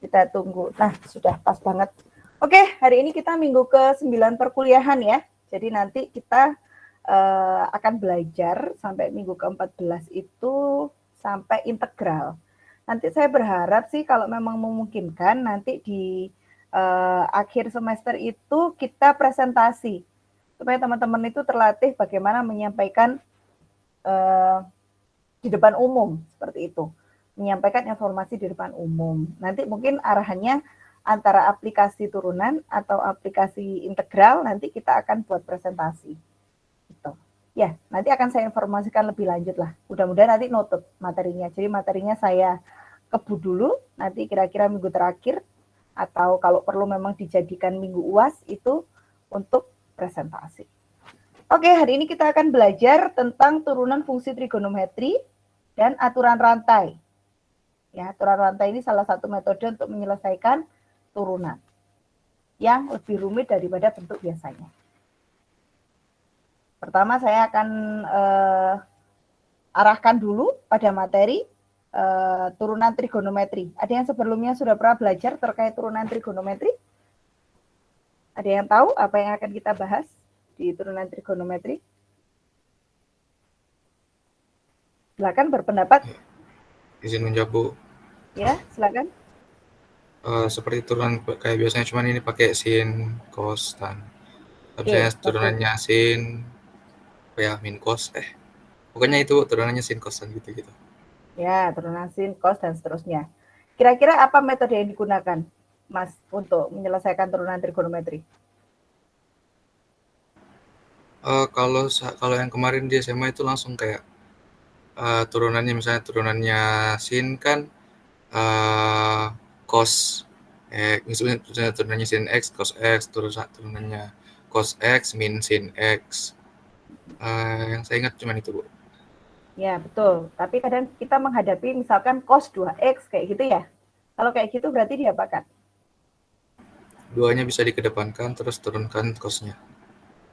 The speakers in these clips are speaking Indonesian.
Kita tunggu. Nah, sudah pas banget. Oke, hari ini kita minggu ke-9 perkuliahan ya. Jadi nanti kita akan belajar sampai minggu ke-14 itu sampai integral. Nanti saya berharap sih kalau memang memungkinkan nanti di akhir semester itu kita presentasi supaya teman-teman itu terlatih bagaimana menyampaikan di depan umum seperti itu, menyampaikan informasi di depan umum. Nanti mungkin arahannya antara aplikasi turunan atau aplikasi integral, nanti kita akan buat presentasi. Gitu. Ya, nanti akan saya informasikan lebih lanjut lah. Mudah-mudahan nanti noted materinya. Jadi materinya saya kebut dulu, nanti kira-kira minggu terakhir, atau kalau perlu memang dijadikan minggu UAS itu untuk presentasi. Oke, hari ini kita akan belajar tentang turunan fungsi trigonometri dan aturan rantai. Ya, aturan rantai ini salah satu metode untuk menyelesaikan turunan yang lebih rumit daripada bentuk biasanya. Pertama saya akan arahkan dulu pada materi turunan trigonometri. Ada yang sebelumnya sudah pernah belajar terkait turunan trigonometri? Ada yang tahu apa yang akan kita bahas di turunan trigonometri? Silakan berpendapat. Izin menjawab, Bu. Ya, silakan. Seperti turunan kayak biasanya, cuman ini pakai sin, cos, tan. Misalnya Oke, bagus. turunannya sin, ya min cos, pokoknya itu turunannya sin, cos, tan gitu-gitu. Ya, turunan sin, cos, dan seterusnya. Kira-kira apa metode yang digunakan, Mas, untuk menyelesaikan turunan trigonometri? Kalau yang kemarin di SMA itu langsung kayak turunannya, misalnya turunannya sin kan uh, cos misalnya turunannya sin x, cos x, turunannya cos x min sin x. Yang saya ingat cuma itu, Bu. Ya, betul. Tapi kadang kita menghadapi misalkan cos 2x kayak gitu ya. Kalau kayak gitu berarti diapakan? Duanya bisa dikedepankan terus turunkan cosnya.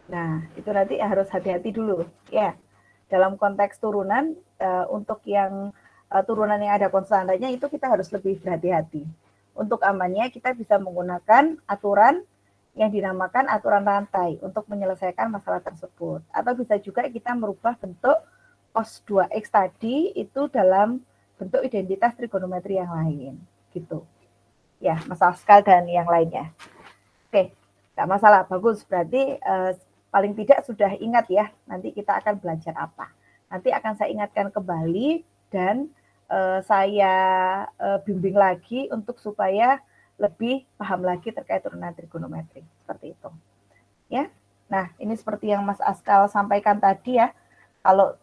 Nah, itu nanti harus hati-hati dulu. Ya, dalam konteks turunan, untuk yang turunan yang ada konstantanya itu kita harus lebih berhati-hati. Untuk amannya kita bisa menggunakan aturan yang dinamakan aturan rantai untuk menyelesaikan masalah tersebut. Atau bisa juga kita merubah bentuk cos 2x tadi itu dalam bentuk identitas trigonometri yang lain. Gitu. Ya, Mas Askal dan yang lainnya. Oke, nggak masalah, bagus. Berarti paling tidak sudah ingat ya, nanti kita akan belajar apa. Nanti akan saya ingatkan kembali dan saya bimbing lagi untuk supaya lebih paham lagi terkait turunan trigonometri. Seperti itu. Ya. Nah, ini seperti yang Mas Askal sampaikan tadi ya. Kalau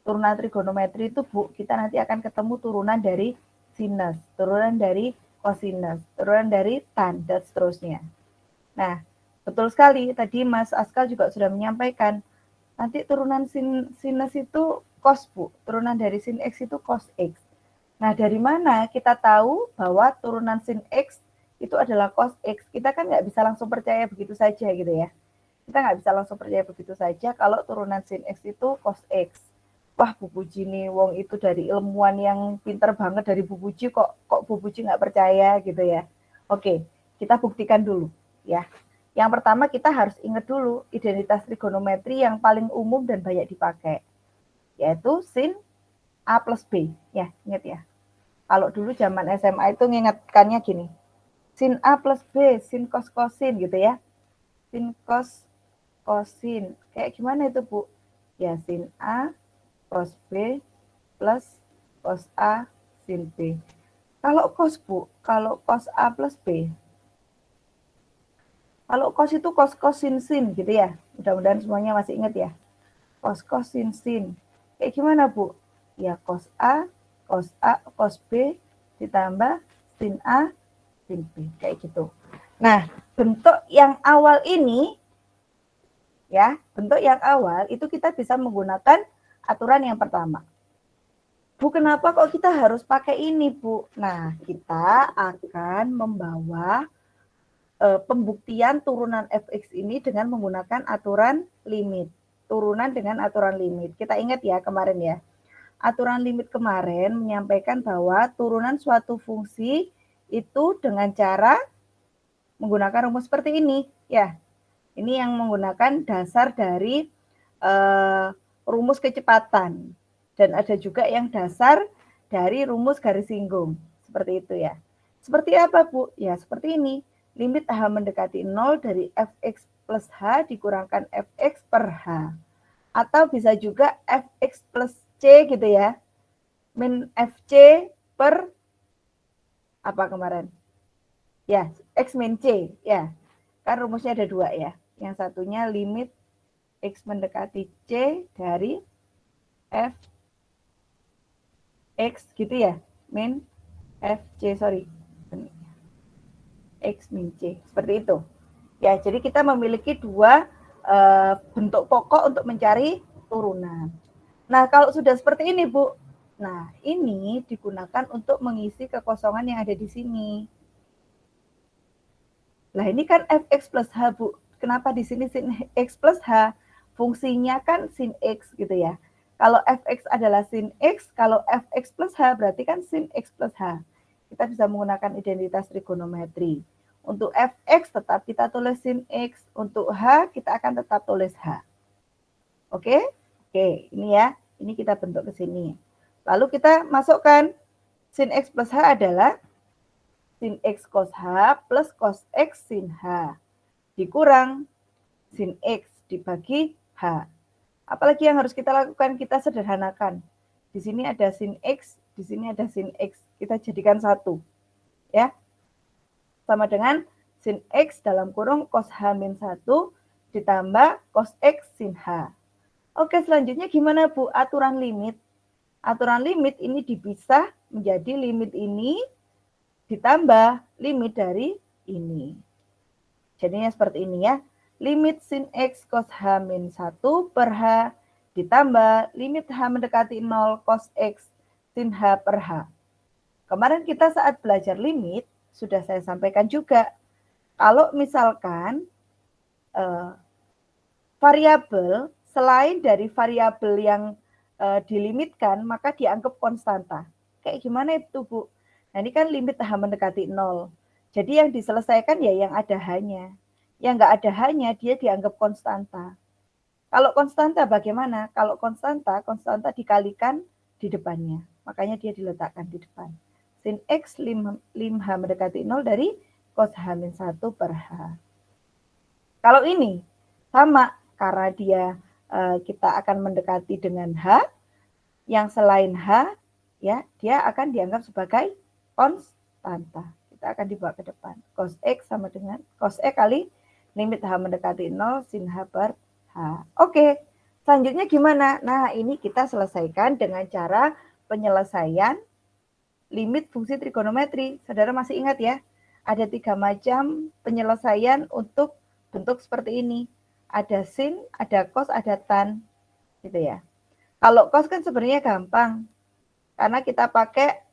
turunan trigonometri itu Bu, kita nanti akan ketemu turunan dari sinus, turunan dari kosinus, turunan dari tan, dan seterusnya. Nah, betul sekali. Tadi Mas Askal juga sudah menyampaikan, nanti turunan sinus itu cos, Bu. Turunan dari sin X itu cos X. Nah, dari mana kita tahu bahwa turunan sin X itu adalah cos X? Kita kan nggak bisa langsung percaya begitu saja gitu ya. Kita nggak bisa langsung percaya begitu saja kalau turunan sin X itu cos X. Wah, Bu Puji nih, wong itu dari ilmuwan yang pinter banget dari Bu Puji, kok Bu Puji nggak percaya gitu ya. Oke, kita buktikan dulu ya. Yang pertama kita harus ingat dulu identitas trigonometri yang paling umum dan banyak dipakai, yaitu sin A plus B. Ya, ingat ya. Kalau dulu zaman SMA itu mengingatkannya gini, sin A plus B, sin cos kosin gitu ya. Sin cos kosin. Kayak gimana itu, Bu? Ya, sin A cos B plus cos A sin B. Kalau cos, Bu, kalau cos A plus B, kalau cos itu cos sin sin gitu ya. Mudah-mudahan semuanya masih ingat ya. Cos sin sin. Kayak gimana, Bu? Ya cos B ditambah sin A sin B kayak gitu. Nah, bentuk yang awal ini ya, bentuk yang awal itu kita bisa menggunakan aturan yang pertama. Bu, kenapa kok kita harus pakai ini, Bu? Nah, kita akan membawa pembuktian turunan fx ini dengan menggunakan aturan limit. Turunan dengan aturan limit. Kita ingat ya kemarin ya. Aturan limit kemarin menyampaikan bahwa turunan suatu fungsi itu dengan cara menggunakan rumus seperti ini. Ya, ini yang menggunakan dasar dari rumus kecepatan. Dan ada juga yang dasar dari rumus garis singgung. Seperti itu ya. Seperti apa, Bu? Ya, seperti ini. Limit H mendekati 0 dari fx plus H dikurangkan fx per H. Atau bisa juga fx plus C gitu ya. Min fc per apa kemarin? Ya, x min C. Ya, kan rumusnya ada dua ya. Yang satunya limit x mendekati C dari f x gitu ya, min fc, sorry, x min C, seperti itu. Ya, jadi kita memiliki dua bentuk pokok untuk mencari turunan. Nah, kalau sudah seperti ini, Bu, nah ini digunakan untuk mengisi kekosongan yang ada di sini. Nah, ini kan fx plus h, Bu. Kenapa di sini sin x plus h? Fungsinya kan sin x gitu ya. Kalau fx adalah sin x, kalau fx plus h berarti kan sin x plus h. Kita bisa menggunakan identitas trigonometri. Untuk fx tetap kita tulis sin x, untuk h kita akan tetap tulis h. Oke? Oke, ini ya. Ini kita bentuk ke sini. Lalu kita masukkan sin x plus h adalah sin x cos h plus cos x sin h dikurang sin x dibagi h. Apalagi yang harus kita lakukan? Kita sederhanakan. Di sini ada sin x, di sini ada sin x. Kita jadikan satu. Ya. Sama dengan sin x dalam kurung cos h min 1 ditambah cos x sin h. Oke, selanjutnya gimana, Bu? Aturan limit. Aturan limit ini dipisah menjadi limit ini ditambah limit dari ini. Jadinya seperti ini ya. Limit sin x cos h min 1 per h ditambah limit h mendekati 0 cos x sin h per h. Kemarin kita saat belajar limit, sudah saya sampaikan juga. Kalau misalkan variabel selain dari variabel yang dilimitkan, maka dianggap konstanta. Kayak gimana itu, Bu? Nah, ini kan limit h mendekati 0. Jadi yang diselesaikan ya yang ada hanya. Yang nggak ada hanya, dia dianggap konstanta. Kalau konstanta bagaimana? Kalau konstanta dikalikan di depannya. Makanya dia diletakkan di depan. Sin X lim H mendekati 0 dari cos H min 1 per H. Kalau ini sama, karena dia kita akan mendekati dengan H, yang selain H, ya dia akan dianggap sebagai konstanta. Kita akan dibawa ke depan. Cos X sama dengan cos X kali limit H mendekati 0 sin H per H. Oke, selanjutnya gimana? Nah, ini kita selesaikan dengan cara penyelesaian limit fungsi trigonometri. Saudara masih ingat ya? Ada 3 macam penyelesaian untuk bentuk seperti ini. Ada sin, ada cos, ada tan. Gitu ya. Kalau cos kan sebenarnya gampang. Karena kita pakai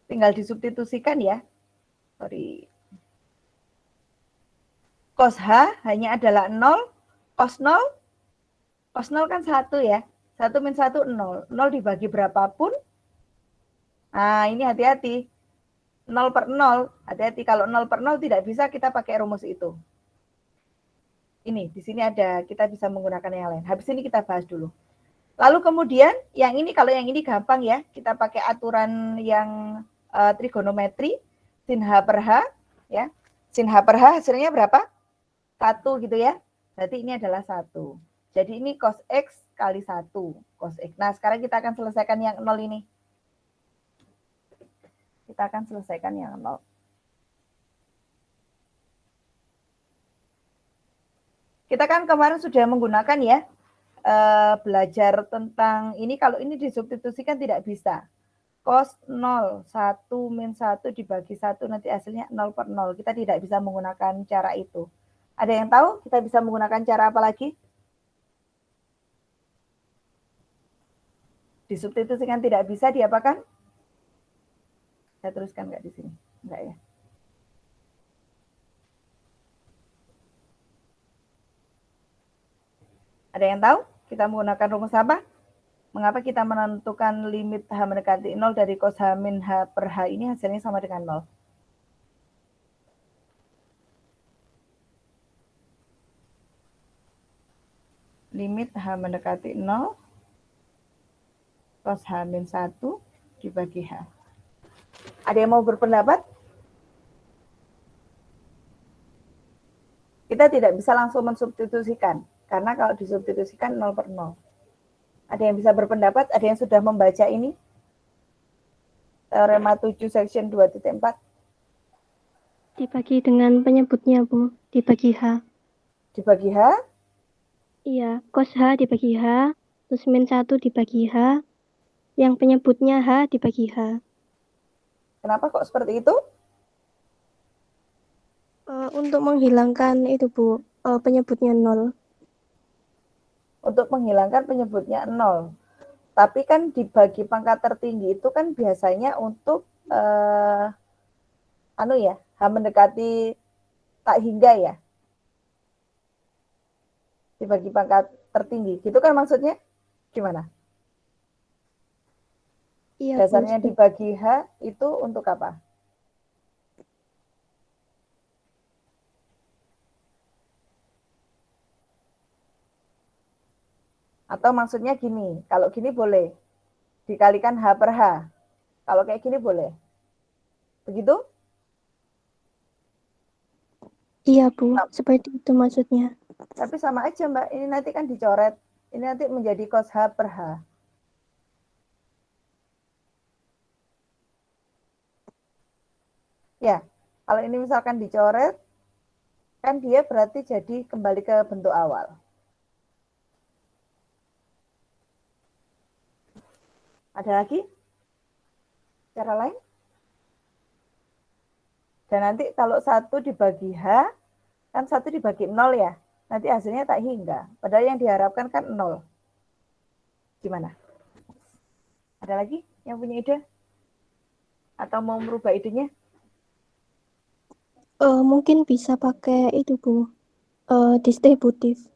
tinggal disubstitusikan ya. Sorry. Cos H hanya adalah 0, cos 0 kan 1 ya. 1 min 1, 0. 0 dibagi berapapun. Nah, ini hati-hati. 0 per 0, hati-hati. Kalau 0 per 0 tidak bisa kita pakai rumus itu. Ini, di sini ada, kita bisa menggunakan yang lain. Habis ini kita bahas dulu. Lalu kemudian, yang ini, kalau yang ini gampang ya. Kita pakai aturan yang trigonometri. Sin H per H. Ya. Sin H per H hasilnya berapa? 1 gitu ya. Berarti ini adalah 1. Jadi ini cos X kali 1. Cos X. Nah, sekarang kita akan selesaikan yang 0 ini. Kita akan selesaikan yang 0. Kita kan kemarin sudah menggunakan ya, belajar tentang ini. Kalau ini disubstitusikan tidak bisa. Cos 0, 1 min 1 dibagi 1, nanti hasilnya 0 per 0. Kita tidak bisa menggunakan cara itu. Ada yang tahu kita bisa menggunakan cara apa lagi? Disubstitusikan tidak bisa, diapakan? Saya teruskan nggak di sini? Enggak ya. Ada yang tahu kita menggunakan rumus apa? Mengapa kita menentukan limit H mendekati 0 dari cos H min H per H ini hasilnya sama dengan 0? limit H mendekati 0 cos H-1 dibagi H. Ada yang mau berpendapat? Kita tidak bisa langsung mensubstitusikan, karena kalau disubstitusikan 0/0. Ada yang bisa berpendapat? Ada yang sudah membaca ini? Teorema 7 section 2.4? Dibagi dengan penyebutnya, Bu. Dibagi H. Dibagi H? Iya, cos H dibagi H, terus min 1 dibagi H, yang penyebutnya H dibagi H. Kenapa kok seperti itu? Untuk menghilangkan itu, Bu, penyebutnya 0. Untuk menghilangkan penyebutnya 0. Tapi kan dibagi pangkat tertinggi itu kan biasanya untuk H mendekati tak hingga ya. Dibagi pangkat tertinggi. Gitu kan maksudnya? Gimana? Iya, Dasarnya Bu. dibagi H itu untuk apa? Atau maksudnya gini, kalau gini boleh dikalikan H per H. Kalau kayak gini boleh. Begitu? Iya, Bu. Seperti itu maksudnya. Tapi sama aja, Mbak. Ini nanti kan dicoret. Ini nanti menjadi cos H per H. Ya, kalau ini misalkan dicoret, kan dia berarti jadi kembali ke bentuk awal. Ada lagi? Cara lain? Dan nanti kalau 1 dibagi H, kan 1 dibagi 0 ya. Nanti hasilnya tak hingga. Padahal yang diharapkan kan 0. Gimana? Ada lagi yang punya ide? Atau mau merubah idenya? Mungkin bisa pakai itu, Bu. Distributif.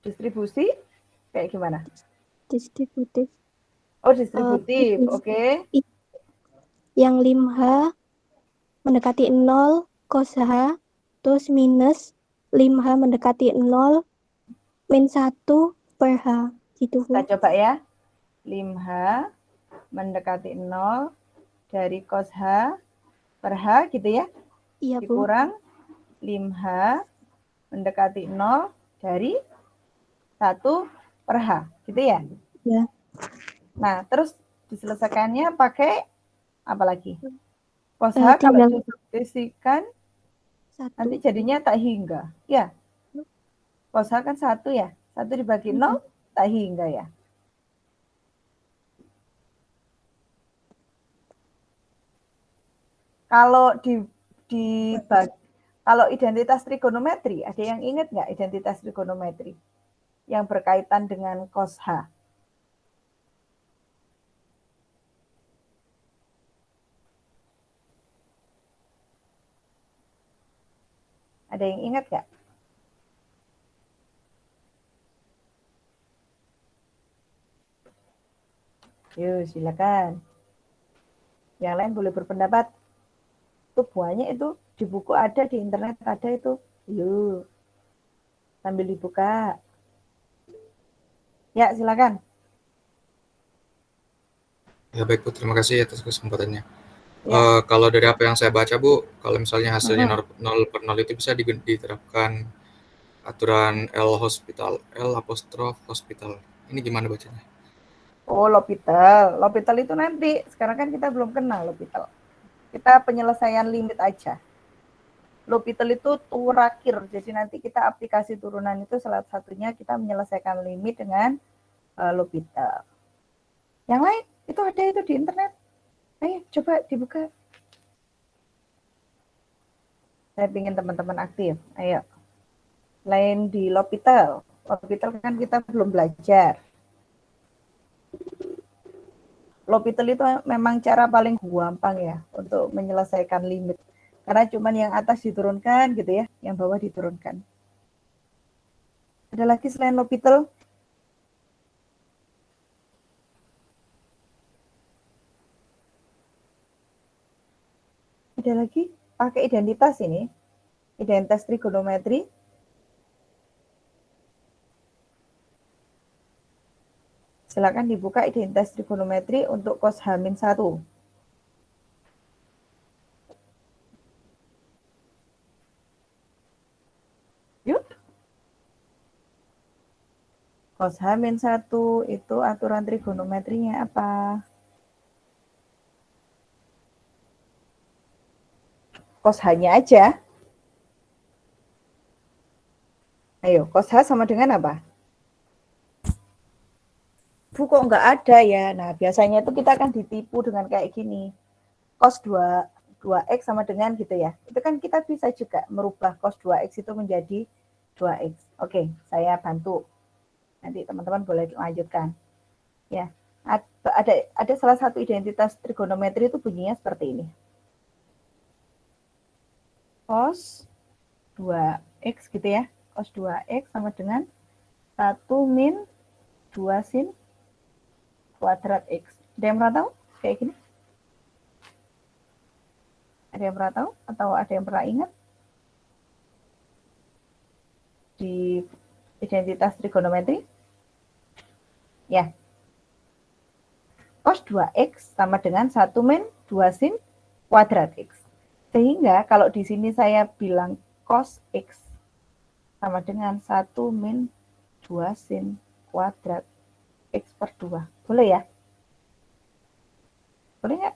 Distribusi? Kayak gimana? Distributif. Oh, distributif. Oke. Yang lim H mendekati 0, cos H, terus minus lim H mendekati 0, min 1 per H. Gitu, Bu. Kita coba ya. Lim H mendekati 0 dari cos H per H gitu ya. Iya, Bu. Dikurang lim H mendekati 0 dari 1 per H. Gitu ya. Ya. Nah, terus diselesaikannya pakai apa lagi? Cos H kalau Tinggal disubstitusikan 1. nanti jadinya tak hingga. Ya. Cos H kan 1 ya. 1 dibagi 0 tak hingga ya. Kalau kalau identitas trigonometri, ada yang ingat nggak identitas trigonometri yang berkaitan dengan cos H? Ada yang ingat nggak? Yuk, silakan. Yang lain boleh berpendapat. Itu banyak itu di buku ada, di internet ada itu. Yuk, sambil dibuka. Ya, silakan. Ya baik Bu, terima kasih atas kesempatannya. Ya. Kalau dari apa yang saya baca Bu, kalau misalnya hasilnya 0/0 itu bisa diterapkan aturan L apostrof hospital. Ini gimana bacanya? Oh, L'Hopital. L'Hopital itu nanti. Sekarang kan kita belum kenal L'Hopital. Kita penyelesaian limit aja. L'Hopital itu terakhir. Jadi nanti kita aplikasi turunan itu salah satunya kita menyelesaikan limit dengan L'Hopital. Yang lain itu ada itu di internet. Ayo coba dibuka. Saya ingin teman-teman aktif. Ayo. Lain di L'Hopital. L'Hopital kan kita belum belajar. L'Hopital itu memang cara paling gampang ya untuk menyelesaikan limit. Karena cuma yang atas diturunkan gitu ya, yang bawah diturunkan. Ada lagi selain L'Hopital? Ada lagi pakai identitas ini, identitas trigonometri. silakan dibuka identitas trigonometri untuk cos H-1. Yuk. Cos H-1 itu aturan trigonometrinya apa? Cos H-nya aja. Ayo, cos H sama dengan apa? Bu, kok nggak ada ya? Nah, biasanya itu kita akan ditipu dengan kayak gini. Cos 2x sama dengan gitu ya. Itu kan kita bisa juga merubah cos 2x itu menjadi 2x. Oke, saya bantu. Nanti teman-teman boleh lanjutkan. Ya, ada salah satu identitas trigonometri itu bunyinya seperti ini. Cos 2x gitu ya. Cos 2x sama dengan 1 min 2 sin kuadrat x. Ada yang pernah tahu? Kayak gini? Ada yang pernah tahu? Atau ada yang pernah ingat? Di identitas trigonometri? Ya. Cos 2x sama dengan 1 min 2 sin kuadrat x. Sehingga kalau di sini saya bilang cos x sama dengan 1 min 2 sin kuadrat x per 2. Boleh ya? Boleh nggak?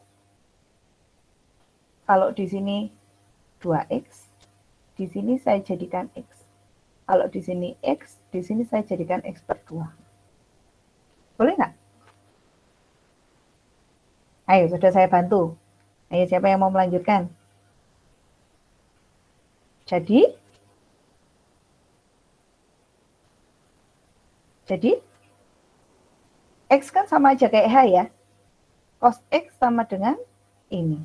Kalau di sini 2x, di sini saya jadikan x. Kalau di sini x, di sini saya jadikan x per 2. Boleh nggak? Ayo, sudah saya bantu. Ayo, siapa yang mau melanjutkan? Jadi x kan sama aja kayak h ya. Cos x sama dengan ini.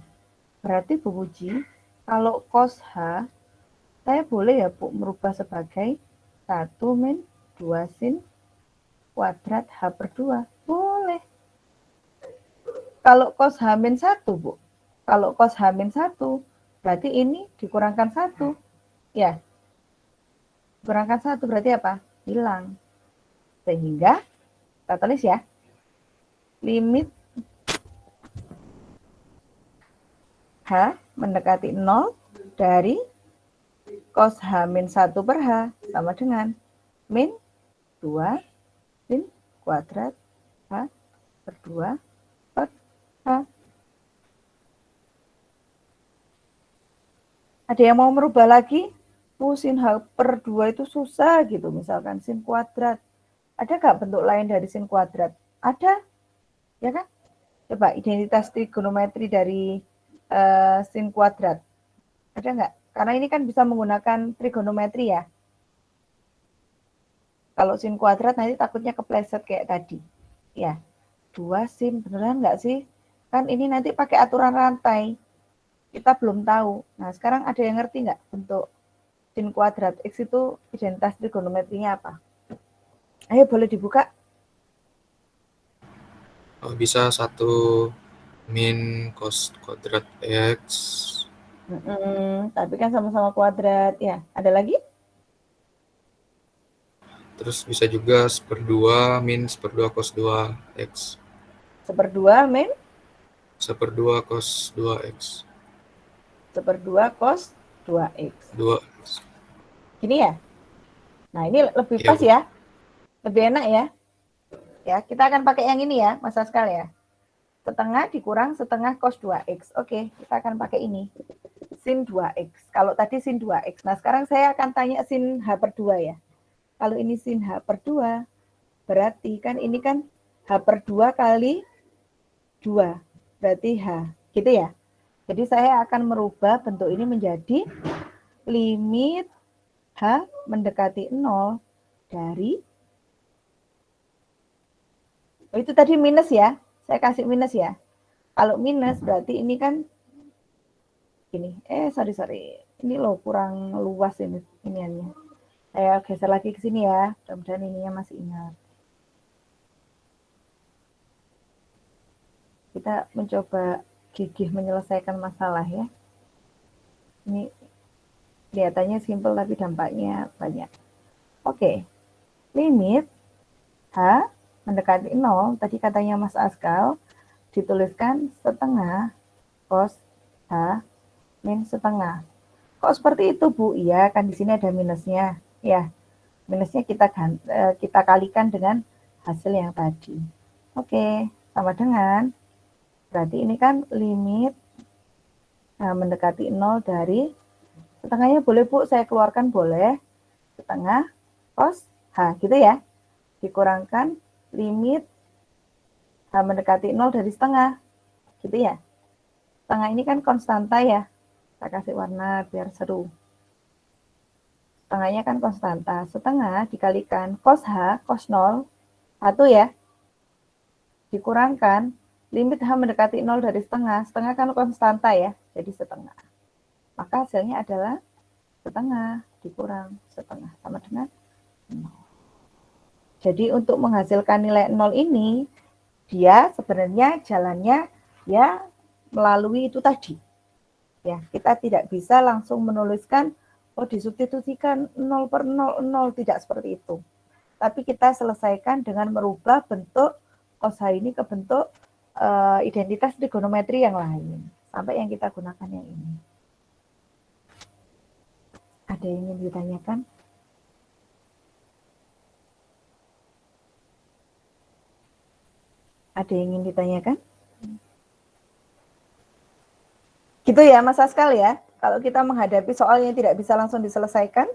Berarti Bu Puji, kalau cos h, saya boleh ya Bu merubah sebagai 1 min 2 sin kuadrat h per 2. Boleh. Kalau cos h min 1 Bu, kalau cos h min 1, berarti ini dikurangkan 1. Ya, dikurangkan 1 berarti apa? Hilang. Sehingga, kita tulis ya, limit H mendekati 0 dari cos H min 1 per H sama dengan min 2 sin kuadrat H per 2 per H. Ada yang mau merubah lagi? Sin H per 2 itu susah gitu, misalkan sin kuadrat. Ada nggak bentuk lain dari sin kuadrat? Ada, ya kan? Coba identitas trigonometri dari sin kuadrat. Ada nggak? Karena ini kan bisa menggunakan trigonometri ya. Kalau sin kuadrat nanti takutnya kepleset kayak tadi. Ya, 2 sin, beneran nggak sih? Kan ini nanti pakai aturan rantai. Kita belum tahu. Nah, sekarang ada yang ngerti nggak bentuk sin kuadrat X itu identitas trigonometrinya apa? Ayo boleh dibuka. Bisa 1 min cos kuadrat X. Tapi kan sama-sama kuadrat. Ya, ada lagi? Terus bisa juga 1/2 min 1/2 cos 2X. 1/2 min 1/2 cos 2X. 1/2 cos 2X. 2X. Gini ya? Nah, ini lebih Iya, pas Bu. ya. Lebih enak ya. Ya, kita akan pakai yang ini ya, Mas Askal ya. Setengah dikurang setengah cos 2X. Oke, kita akan pakai ini. Sin 2X. Kalau tadi sin 2X. Nah, sekarang saya akan tanya sin H per 2 ya. Kalau ini sin H per 2, berarti kan ini kan H per 2 kali 2. Berarti H. Gitu ya. Jadi saya akan merubah bentuk ini menjadi limit H mendekati 0 dari, oh itu tadi minus ya. Saya kasih minus ya. Kalau minus berarti ini kan gini. Sorry. Ini loh kurang luas ini iniannya. Saya geser lagi ke sini ya. Mudah-mudahan ininya masih ingat. Kita mencoba gigih menyelesaikan masalah ya. Ini kelihatannya simpel tapi dampaknya banyak. Oke. Limit H mendekati 0, tadi katanya Mas Askal, dituliskan setengah cos H min setengah. Kok seperti itu, Bu? Iya, kan di sini ada minusnya. Ya, minusnya kita kalikan dengan hasil yang tadi. Oke, sama dengan, berarti ini kan limit mendekati 0 dari, setengahnya boleh Bu, saya keluarkan boleh, setengah cos H, gitu ya. Dikurangkan limit H mendekati 0 dari setengah, gitu ya. Setengah ini kan konstanta ya, saya kasih warna biar seru. Setengahnya kan konstanta, setengah dikalikan cos H, cos 0, 1 ya, dikurangkan limit H mendekati 0 dari setengah, setengah kan konstanta ya, jadi setengah. Maka hasilnya adalah setengah dikurang setengah sama dengan 0. Jadi untuk menghasilkan nilai 0 ini, dia sebenarnya jalannya ya melalui itu tadi. Ya, kita tidak bisa langsung menuliskan, oh disubstitusikan 0 per 0, 0, tidak seperti itu. Tapi kita selesaikan dengan merubah bentuk cos H ini ke bentuk identitas trigonometri yang lain. Sampai yang kita gunakan yang ini. Ada yang ingin ditanyakan? Ada yang ingin ditanyakan? Gitu ya Mas Askal ya. Kalau kita menghadapi soal yang tidak bisa langsung diselesaikan,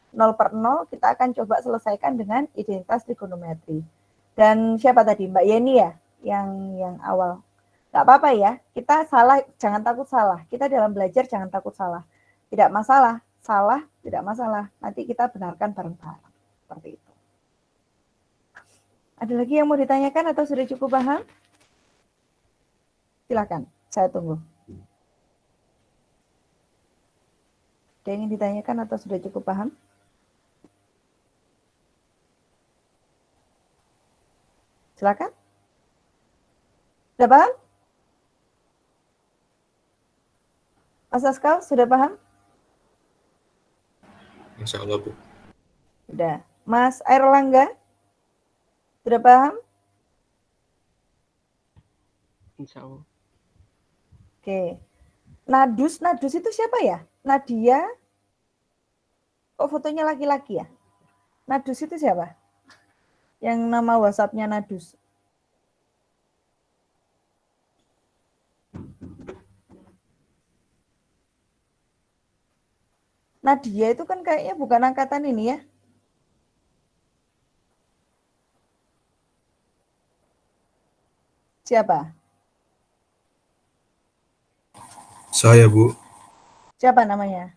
0 per 0, kita akan coba selesaikan dengan identitas trigonometri. Dan siapa tadi? Mbak Yeni ya? Yang awal. Nggak apa-apa ya, kita salah, jangan takut salah. Kita dalam belajar jangan takut salah. Tidak masalah, salah tidak masalah. Nanti kita benarkan bareng-bareng. Seperti itu. Ada lagi yang mau ditanyakan atau sudah cukup paham? Silakan, saya tunggu. Ada yang ingin ditanyakan atau sudah cukup paham? Silakan. Sudah paham? Mas Askal, sudah paham? Insya Allah, Bu. Sudah. Mas Airlangga, sudah paham? Insya Allah. Oke. Nadus itu siapa ya? Nadia. Kok fotonya laki-laki ya? Nadus itu siapa? Yang nama WhatsApp-nya Nadus. Nadia itu kan kayaknya bukan angkatan ini ya. Siapa? Saya, Bu. Siapa namanya?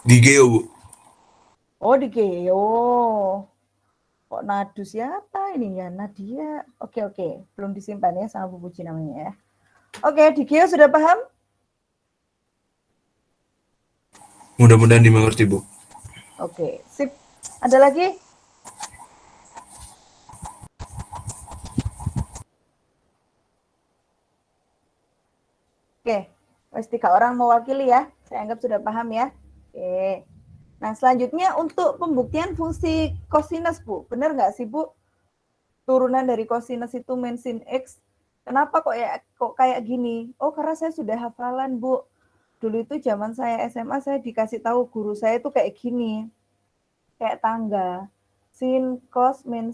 Di Geo, Bu. Oh, di Geo. Kok Nadus siapa ini ya? Nadia. Oke. Belum disimpan ya sama Bu Puji namanya ya. Oke, di Geo sudah paham? Mudah-mudahan dimengerti, Bu. Oke, sip. Ada lagi? Oke, wes 3 orang mewakili ya. Saya anggap sudah paham ya. Oke. Nah, selanjutnya untuk pembuktian fungsi kosinus, Bu. Benar nggak sih, Bu? Turunan dari kosinus itu min sin X. Kenapa kok kayak gini? Oh, karena saya sudah hafalan, Bu. Dulu itu zaman saya SMA, saya dikasih tahu guru saya itu kayak gini. Kayak tangga. Sin, cos, min,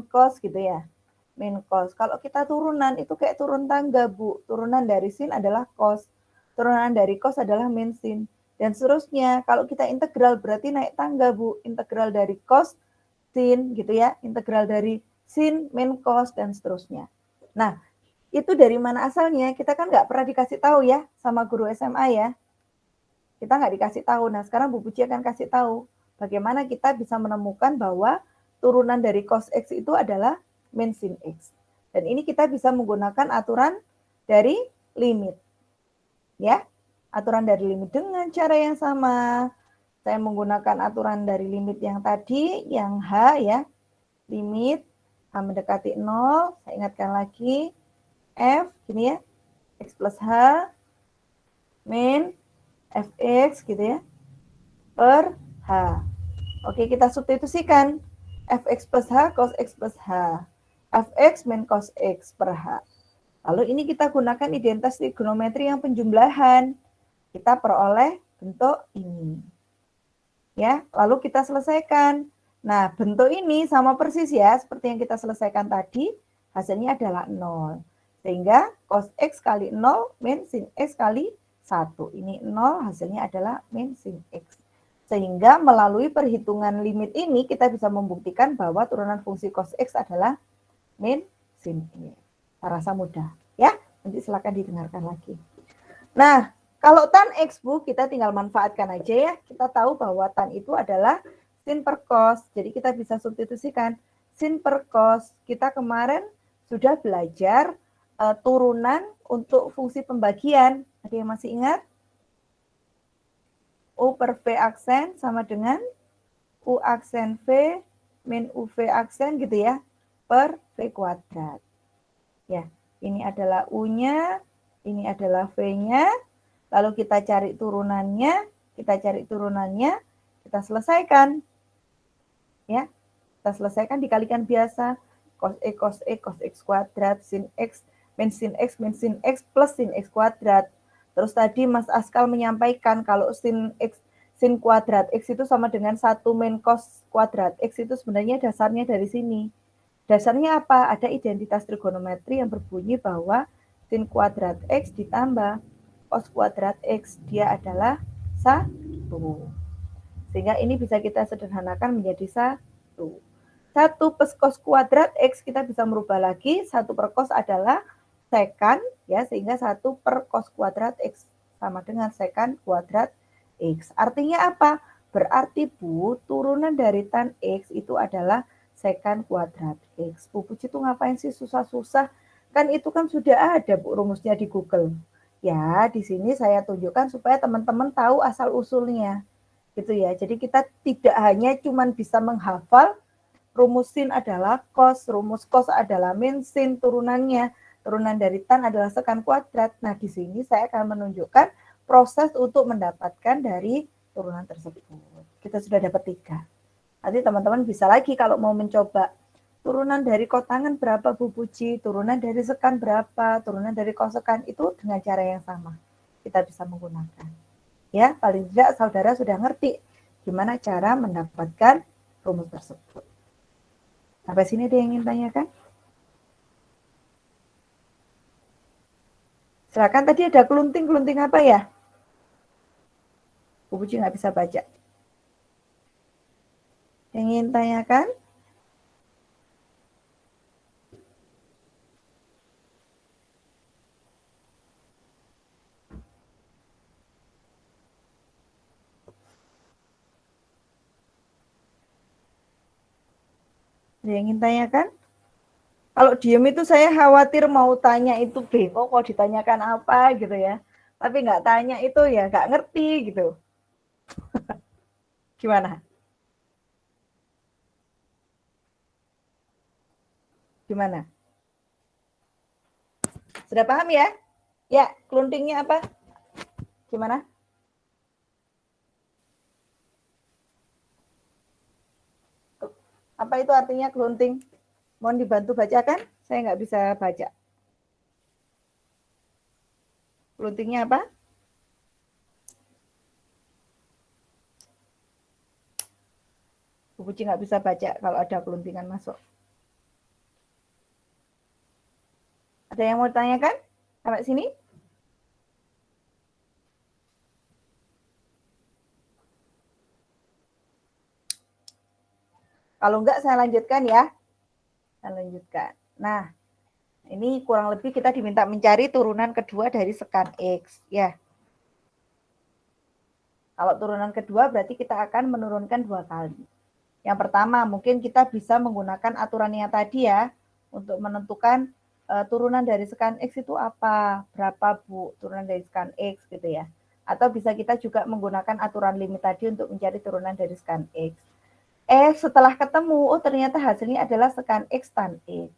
cos gitu ya. Min cos. Kalau kita turunan itu kayak turun tangga, Bu. Turunan dari sin adalah cos. Turunan dari cos adalah min sin. Dan seterusnya. Kalau kita integral berarti naik tangga, Bu. Integral dari cos, sin gitu ya. Integral dari sin, min, cos, dan seterusnya. Nah, itu dari mana asalnya? Kita kan nggak pernah dikasih tahu ya sama guru SMA ya. Kita nggak dikasih tahu. Nah, sekarang Bu Puji akan kasih tahu bagaimana kita bisa menemukan bahwa turunan dari cos X itu adalah min sin X. Dan ini kita bisa menggunakan aturan dari limit. Ya, aturan dari limit dengan cara yang sama. Saya menggunakan aturan dari limit yang tadi, yang H ya. Limit H mendekati 0, saya ingatkan lagi. F, gini ya, X plus H, min Fx gitu ya, per H. Oke, kita substitusikan. fx plus h cos x plus h. fx min cos x per h. Lalu ini kita gunakan identitas trigonometri yang penjumlahan. Kita peroleh bentuk ini. Ya, lalu kita selesaikan. Nah, bentuk ini sama persis ya, seperti yang kita selesaikan tadi, hasilnya adalah 0. Sehingga cos x kali 0 min sin x kali 1. Ini 0, hasilnya adalah min sin x. Sehingga melalui perhitungan limit ini, kita bisa membuktikan bahwa turunan fungsi cos x adalah min sin x. Saya rasa mudah. Ya, nanti silakan didengarkan lagi. Nah, kalau tan X, Bu, kita tinggal manfaatkan aja ya. Kita tahu bahwa tan itu adalah sin per cos. Jadi kita bisa substitusikan sin per cos. Kita kemarin sudah belajar turunan untuk fungsi pembagian. Ada yang masih ingat? U per V aksen sama dengan U aksen V min UV aksen gitu ya, per V kuadrat. Ya, ini adalah U-nya, ini adalah V-nya, lalu kita cari turunannya, kita selesaikan. Ya, kita selesaikan dikalikan biasa, cos X kuadrat, sin X, min sin X, min sin X plus sin X kuadrat. Terus tadi Mas Askal menyampaikan kalau sin kuadrat X itu sama dengan 1 min cos kuadrat X itu sebenarnya dasarnya dari sini. Dasarnya apa? Ada identitas trigonometri yang berbunyi bahwa sin kuadrat X ditambah cos kuadrat X, dia adalah 1. Sehingga ini bisa kita sederhanakan menjadi 1. 1 plus cos kuadrat X kita bisa merubah lagi, 1 per cos adalah secant, ya, sehingga 1 per cos kuadrat X sama dengan secant kuadrat X. Artinya apa? Berarti, Bu, turunan dari tan X itu adalah secant kuadrat X. Bu Puji itu ngapain sih susah-susah? Kan itu kan sudah ada, Bu, rumusnya di Google. Ya, di sini saya tunjukkan supaya teman-teman tahu asal-usulnya. Gitu ya. Jadi kita tidak hanya cuma bisa menghafal rumus sin adalah cos, rumus cos adalah min sin, turunan dari tan adalah secant kuadrat. Nah, di sini saya akan menunjukkan proses untuk mendapatkan dari turunan tersebut. Kita sudah dapat 3. Nanti teman-teman bisa lagi kalau mau mencoba turunan dari kotangan berapa, Bu Puji, turunan dari sekan berapa, turunan dari kosekan, itu dengan cara yang sama. Kita bisa menggunakan. Ya, paling tidak saudara sudah ngerti gimana cara mendapatkan rumus tersebut. Sampai sini ada yang ingin tanyakan? Silakan, tadi ada kelunting apa ya? Bu Puji nggak bisa baca. Yang ingin tanyakan? Ada yang ingin tanyakan? Kalau diem itu saya khawatir mau tanya itu beko kok ditanyakan apa gitu ya. Tapi nggak tanya itu ya nggak ngerti gitu. Gimana? Gimana? Sudah paham ya? Ya, keluntingnya apa? Gimana? Apa itu artinya kelunting? Mohon dibantu bacakan, saya nggak bisa baca. Keluntingnya apa? Bu Puji nggak bisa baca kalau ada keluntingan masuk. Ada yang mau ditanyakan? Sampai sini? Kalau enggak, saya lanjutkan ya. Saya lanjutkan. Nah, ini kurang lebih kita diminta mencari turunan kedua dari sekan X. Ya. Kalau turunan kedua berarti kita akan menurunkan 2 kali. Yang pertama, mungkin kita bisa menggunakan aturan yang tadi ya, untuk menentukan turunan dari sekan X itu apa, berapa, Bu, turunan dari sekan X gitu ya. Atau bisa kita juga menggunakan aturan limit tadi untuk mencari turunan dari sekan X. Setelah ketemu, oh ternyata hasilnya adalah sekan X tan X.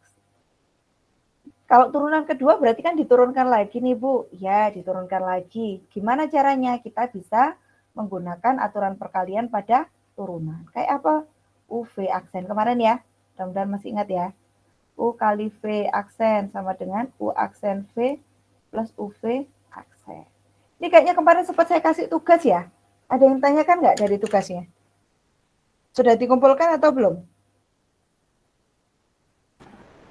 Kalau turunan kedua berarti kan diturunkan lagi nih, Bu. Ya, diturunkan lagi. Gimana caranya? Kita bisa menggunakan aturan perkalian pada turunan. Kayak apa? U V aksen. Kemarin ya, mudah-mudahan masih ingat ya. U kali V aksen sama dengan U aksen V plus UV aksen. Ini kayaknya kemarin sempat saya kasih tugas ya. Ada yang tanyakan nggak dari tugasnya? Sudah dikumpulkan atau belum?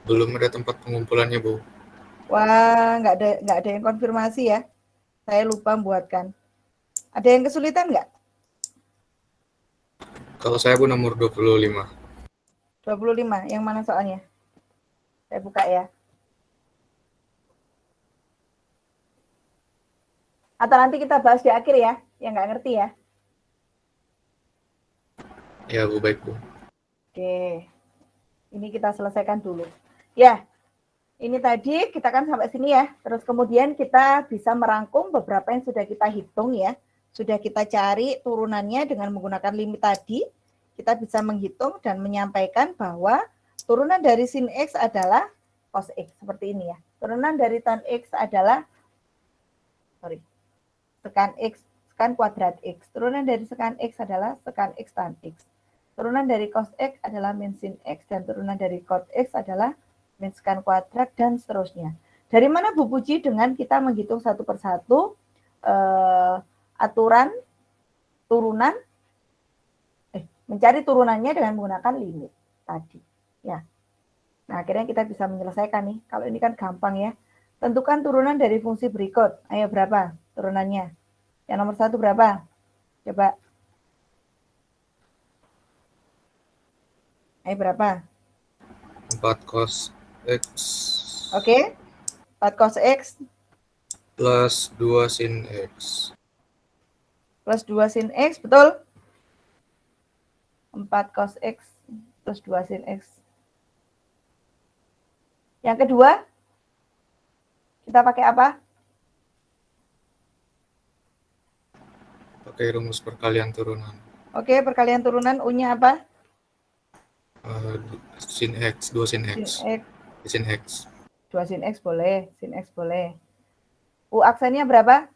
Belum ada tempat pengumpulannya, Bu. Wah, nggak ada yang konfirmasi ya. Saya lupa buatkan. Ada yang kesulitan nggak? Kalau saya, Bu, nomor 25. 25, yang mana soalnya? Saya buka ya. Atau nanti kita bahas di akhir ya, yang nggak ngerti ya. Ya, Bu, baik, Bu. Oke, ini kita selesaikan dulu. Ya, ini tadi kita kan sampai sini ya. Terus kemudian kita bisa merangkum beberapa yang sudah kita hitung ya. Sudah kita cari turunannya dengan menggunakan limit tadi. Kita bisa menghitung dan menyampaikan bahwa turunan dari sin X adalah cos X. Seperti ini ya. Turunan dari tan X adalah, sekan X, sekan kuadrat X. Turunan dari sekan X adalah sekan X tan X. Turunan dari cos X adalah min sin X. Dan turunan dari cot X adalah min sekan kuadrat dan seterusnya. Dari mana Bu Puji dengan kita menghitung satu persatu aturan turunan, mencari turunannya dengan menggunakan limit tadi. Ya. Nah, akhirnya kita bisa menyelesaikan nih. Kalau ini kan gampang ya. Tentukan turunan dari fungsi berikut. Ayo berapa turunannya? Yang nomor 1 berapa? Coba. Ayo berapa? 4 cos X. Oke. 4 cos X Plus 2 sin X. plus 2 sin X, betul? 4 cos X plus 2 sin X. Yang kedua, kita pakai apa? Pakai rumus perkalian turunan. Oke, perkalian turunan U-nya apa? Sin X, 2 sin Sin X. X. Sin X. 2 sin X boleh, sin X boleh. U aksennya berapa?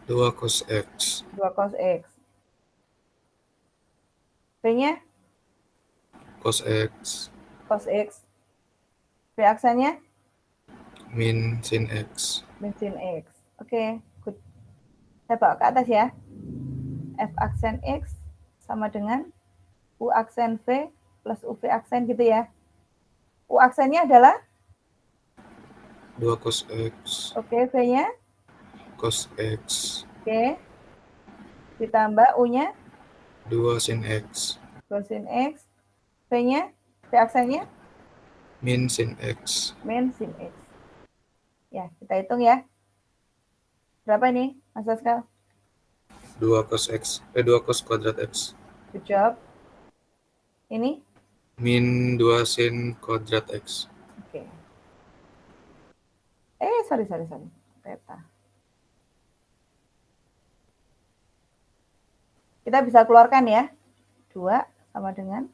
2 cos X. 2 cos X. V-nya? Cos X. Cos X. V aksennya? Min sin X. Min sin X. Oke, good. Saya bawa ke atas ya. F aksen X sama dengan U aksen V plus UV aksen gitu ya. U aksennya adalah? 2 cos X. Oke, V-nya? Cos X. Oke. Ditambah U-nya? 2 sin X. 2 sin X. V-nya? V aksennya? Min sin X. Min sin X. Ya, kita hitung ya. Berapa ini, Mas Askal? 2 cos X. 2 cos kuadrat X. Good job. Ini? Min 2 sin kuadrat X. Oke. Sorry. Theta. Kita bisa keluarkan ya. 2 sama dengan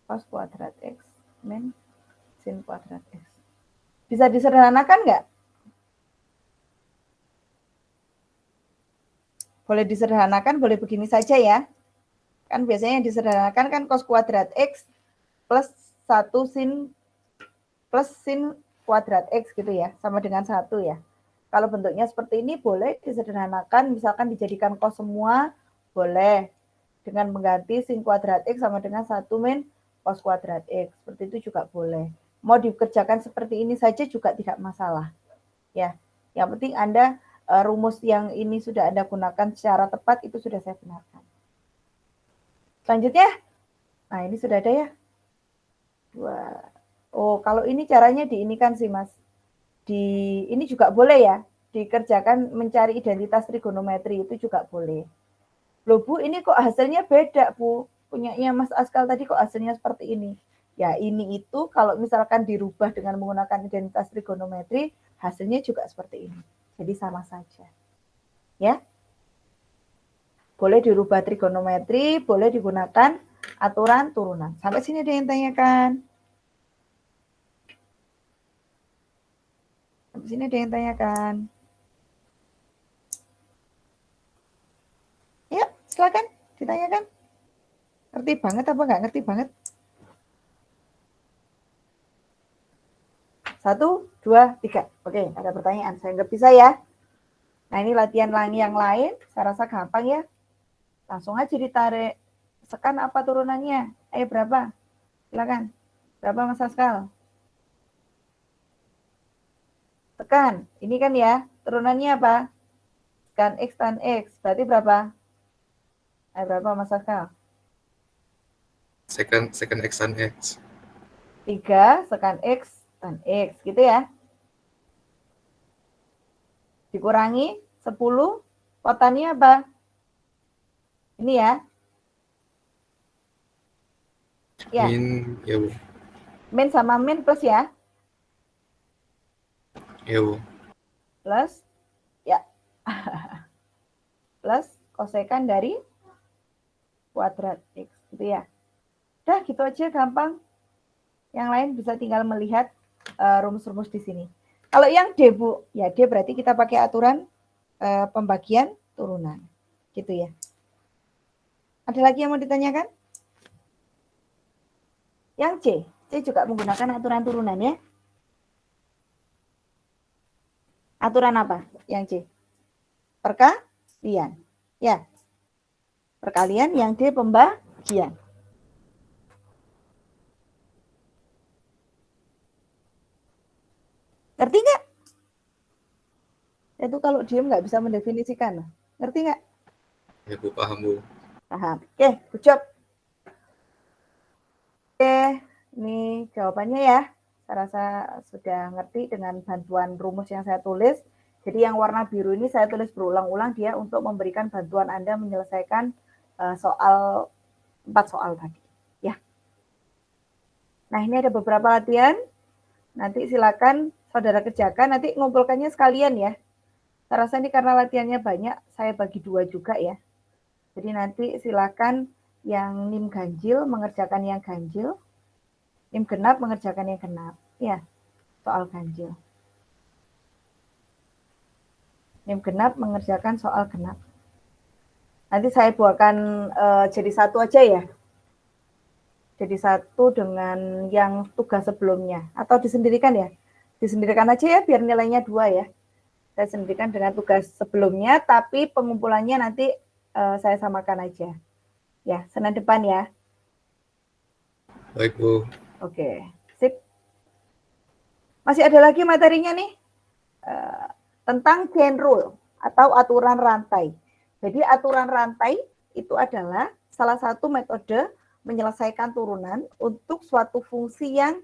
cos kuadrat X min sin kuadrat X. Bisa disederhanakan nggak? Boleh disederhanakan, boleh begini saja ya. Kan biasanya yang disederhanakan kan cos kuadrat X plus 1 sin kuadrat X gitu ya, sama dengan 1 ya. Kalau bentuknya seperti ini boleh disederhanakan, misalkan dijadikan cos semua, boleh. Dengan mengganti sin kuadrat X sama dengan 1 min cos kuadrat X. Seperti itu juga boleh. Mau dikerjakan seperti ini saja juga tidak masalah. Ya, yang penting Anda rumus yang ini sudah Anda gunakan secara tepat, itu sudah saya benarkan. Selanjutnya, nah ini sudah ada ya. 2. Oh, kalau ini caranya diinikan sih Mas. Ini juga boleh ya, dikerjakan mencari identitas trigonometri, itu juga boleh. Loh Bu, ini kok hasilnya beda Bu. Punyanya Mas Askal tadi kok hasilnya seperti ini. Ya ini itu kalau misalkan dirubah dengan menggunakan identitas trigonometri, hasilnya juga seperti ini. Jadi sama saja. Ya. Boleh dirubah trigonometri, boleh digunakan aturan turunan. Sampai sini ada yang tanyakan. Sampai sini ada yang tanyakan. Ya, silakan ditanyakan. Ngerti banget apa nggak ngerti banget? 1, 2, 3. Oke, ada pertanyaan. Saya nggak bisa ya. Nah, ini latihan yang lain. Saya rasa gampang ya. Langsung aja ditarik. Sekan apa turunannya? Ayo berapa? Silakan. Berapa Mas Askal? Tekan. Ini kan ya. Turunannya apa? Sekan X tan X. Berarti berapa? Ayo berapa Mas Askal? Second X tan X. 3 sekan X tan X. Gitu ya. Dikurangi 10. Kotannya apa? Ini ya. Ya. Min, ya Bu. Min sama min plus ya. Ya Bu. Plus. Ya. Plus kosekan dari kuadrat X. Gitu ya. Udah gitu aja gampang. Yang lain bisa tinggal melihat rumus-rumus di sini. Kalau yang D, Bu, ya D berarti kita pakai aturan pembagian turunan. Gitu ya. Ada lagi yang mau ditanyakan? Yang C juga menggunakan aturan turunan ya. Aturan apa yang C? Perkalian. Ya. Perkalian, yang D pembagian. Ngerti nggak? Itu kalau diem nggak bisa mendefinisikan. Ngerti nggak? Ya Bu, paham Bu. Paham. Oke, good job. Oke, ini jawabannya ya. Saya rasa sudah ngerti dengan bantuan rumus yang saya tulis. Jadi yang warna biru ini saya tulis berulang-ulang dia untuk memberikan bantuan Anda menyelesaikan soal 4 soal tadi. Ya. Nah, ini ada beberapa latihan. Nanti silakan saudara kerjakan. Nanti ngumpulkannya sekalian ya. Saya rasa ini karena latihannya banyak, saya bagi 2 juga ya. Jadi nanti silakan yang NIM ganjil mengerjakan yang ganjil, NIM genap mengerjakan yang genap. Ya, soal ganjil. NIM genap mengerjakan soal genap. Nanti saya buatkan jadi satu aja ya. Jadi satu dengan yang tugas sebelumnya. Atau disendirikan ya. Disendirikan aja ya biar nilainya 2 ya. Saya sendirikan dengan tugas sebelumnya, tapi pengumpulannya nanti saya samakan aja. Ya, Senin depan ya. Baik Bu. Oke, sip. Masih ada lagi materinya nih tentang chain rule atau aturan rantai. Jadi aturan rantai itu adalah salah satu metode menyelesaikan turunan untuk suatu fungsi yang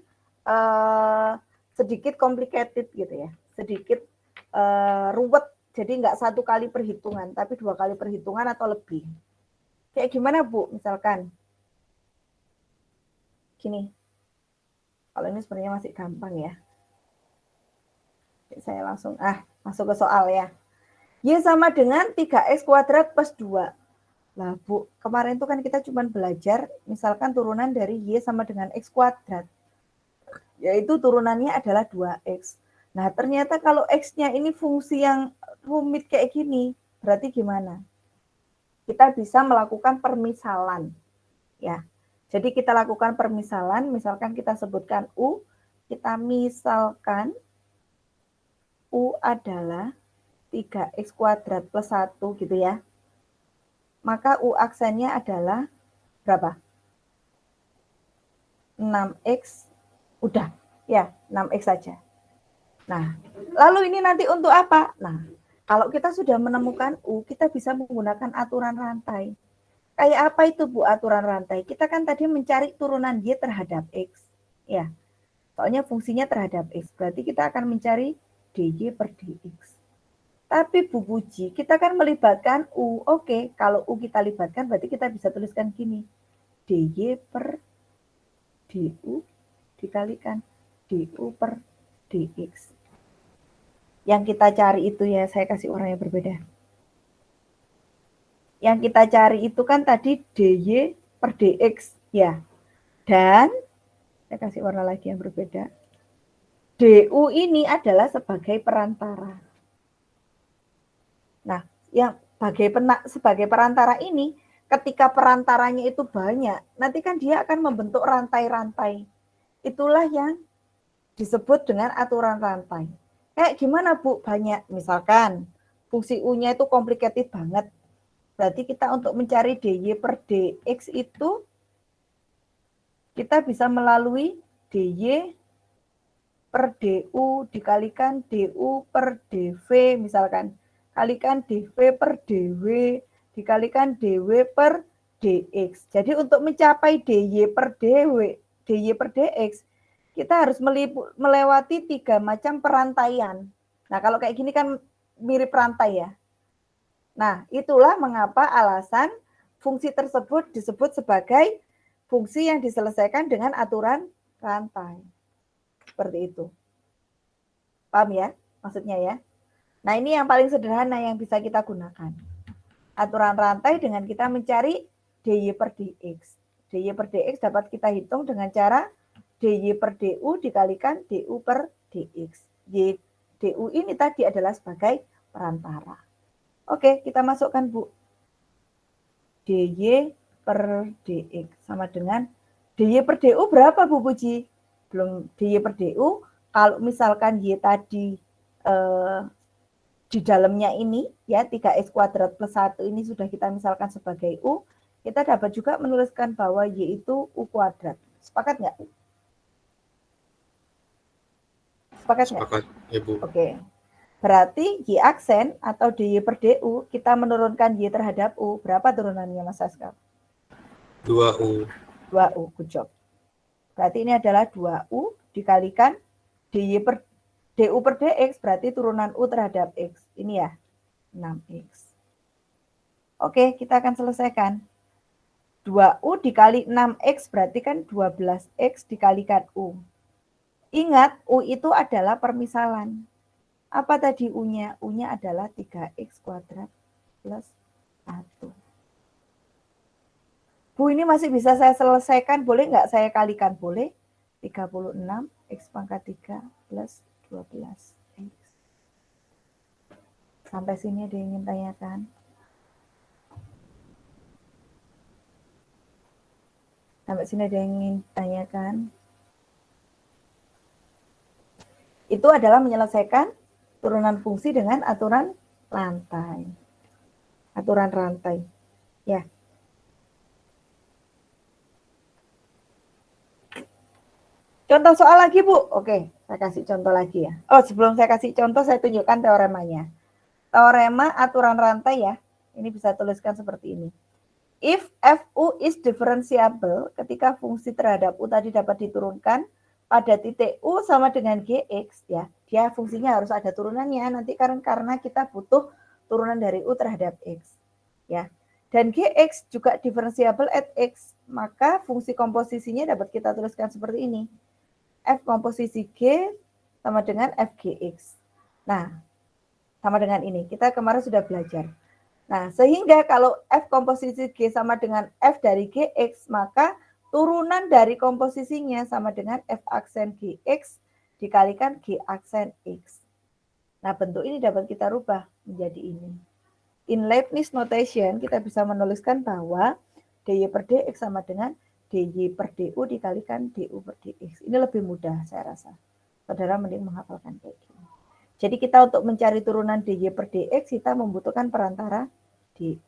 sedikit complicated gitu ya, sedikit ruwet. Jadi nggak 1 kali perhitungan, tapi 2 kali perhitungan atau lebih. Kayak gimana Bu? Misalkan gini. Kalau ini sebenarnya masih gampang ya. Saya langsung masuk ke soal ya. Y sama dengan 3x kuadrat plus 2. Lah Bu, kemarin itu kan kita cuma belajar misalkan turunan dari Y sama dengan x kuadrat. Yaitu turunannya adalah 2x. Nah, ternyata kalau x-nya ini fungsi yang rumit kayak gini, berarti gimana? Kita bisa melakukan permisalan. Ya. Jadi kita lakukan permisalan, misalkan kita sebutkan U, kita misalkan U adalah 3x kuadrat plus 1 gitu ya. Maka U aksennya adalah berapa? 6x, udah ya 6x saja. Nah, lalu ini nanti untuk apa? Nah, kalau kita sudah menemukan U, kita bisa menggunakan aturan rantai. Kayak apa itu Bu aturan rantai? Kita kan tadi mencari turunan Y terhadap X. Ya, soalnya fungsinya terhadap X. Berarti kita akan mencari DY per DX. Tapi Bu Puji, kita kan melibatkan U. Oke, kalau U kita libatkan berarti kita bisa tuliskan gini. DY per DU dikalikan DU per DX. Yang kita cari itu ya, saya kasih warna yang berbeda. Yang kita cari itu kan tadi DY per DX. Ya. Dan, saya kasih warna lagi yang berbeda. DU ini adalah sebagai perantara. Nah, yang sebagai perantara ini, ketika perantaranya itu banyak, nanti kan dia akan membentuk rantai-rantai. Itulah yang disebut dengan aturan rantai. Kayak gimana Bu? Banyak. Misalkan fungsi U-nya itu complicated banget. Berarti kita untuk mencari dy per dx itu kita bisa melalui dy per du dikalikan du per dv misalkan. Kalikan dv per dw dikalikan dw per dx. Jadi untuk mencapai dy per dx, kita harus melewati 3 macam perantaian. Nah, kalau kayak gini kan mirip rantai ya. Nah, itulah mengapa alasan fungsi tersebut disebut sebagai fungsi yang diselesaikan dengan aturan rantai. Seperti itu. Paham ya maksudnya ya? Nah, ini yang paling sederhana yang bisa kita gunakan. Aturan rantai dengan kita mencari dy per dx. dy per dx dapat kita hitung dengan cara dy per du dikalikan du per dx. Du ini tadi adalah sebagai perantara. Oke, kita masukkan Bu. dy per dx sama dengan dy per du berapa Bu Puji? Belum dy per du. Kalau misalkan y tadi di dalamnya ini ya 3x kuadrat plus 1 ini sudah kita misalkan sebagai u, kita dapat juga menuliskan bahwa y itu u kuadrat. Sepakat nggak? Sepakat nggak? Sepakat, ya Bu. Oke. Berarti y aksen atau dy per du, kita menurunkan y terhadap u. Berapa turunannya Mas Askar? 2U. 2u, good job. Berarti ini adalah 2u dikalikan dy per du per dx, berarti turunan u terhadap x. Ini ya, 6x. Oke, kita akan selesaikan. 2u dikali 6x berarti kan 12x dikalikan u. Ingat, u itu adalah permisalan. Apa tadi u-nya? U-nya adalah 3x kuadrat plus 1. Bu, ini masih bisa saya selesaikan. Boleh nggak saya kalikan? Boleh. 36 x pangkat 3 plus 12x. Sampai sini ada yang ingin tanyakan? Sampai sini ada yang ingin tanyakan? Itu adalah menyelesaikan turunan fungsi dengan aturan rantai. Aturan rantai. Ya. Contoh soal lagi, Bu. Oke, saya kasih contoh lagi ya. Oh, sebelum saya kasih contoh, saya tunjukkan teoremanya. Teorema aturan rantai ya. Ini bisa tuliskan seperti ini. If fu is differentiable, ketika fungsi terhadap u tadi dapat diturunkan pada titik u sama dengan gx, ya, dia fungsinya harus ada turunannya nanti karena kita butuh turunan dari u terhadap x, ya. Dan gx juga differentiable at x, maka fungsi komposisinya dapat kita tuliskan seperti ini. F komposisi G sama dengan fgx. Nah, sama dengan ini. Kita kemarin sudah belajar. Nah, sehingga kalau F komposisi G sama dengan F dari Gx, maka turunan dari komposisinya sama dengan F aksen Gx dikalikan G aksen X. Nah, bentuk ini dapat kita rubah menjadi ini. In Leibniz notation, kita bisa menuliskan bahwa dy per dx sama dengan dy per du dikalikan du per dx. Ini lebih mudah saya rasa. Saudara mending menghafalkan kayak gini. Jadi kita untuk mencari turunan dy per dx, kita membutuhkan perantara du.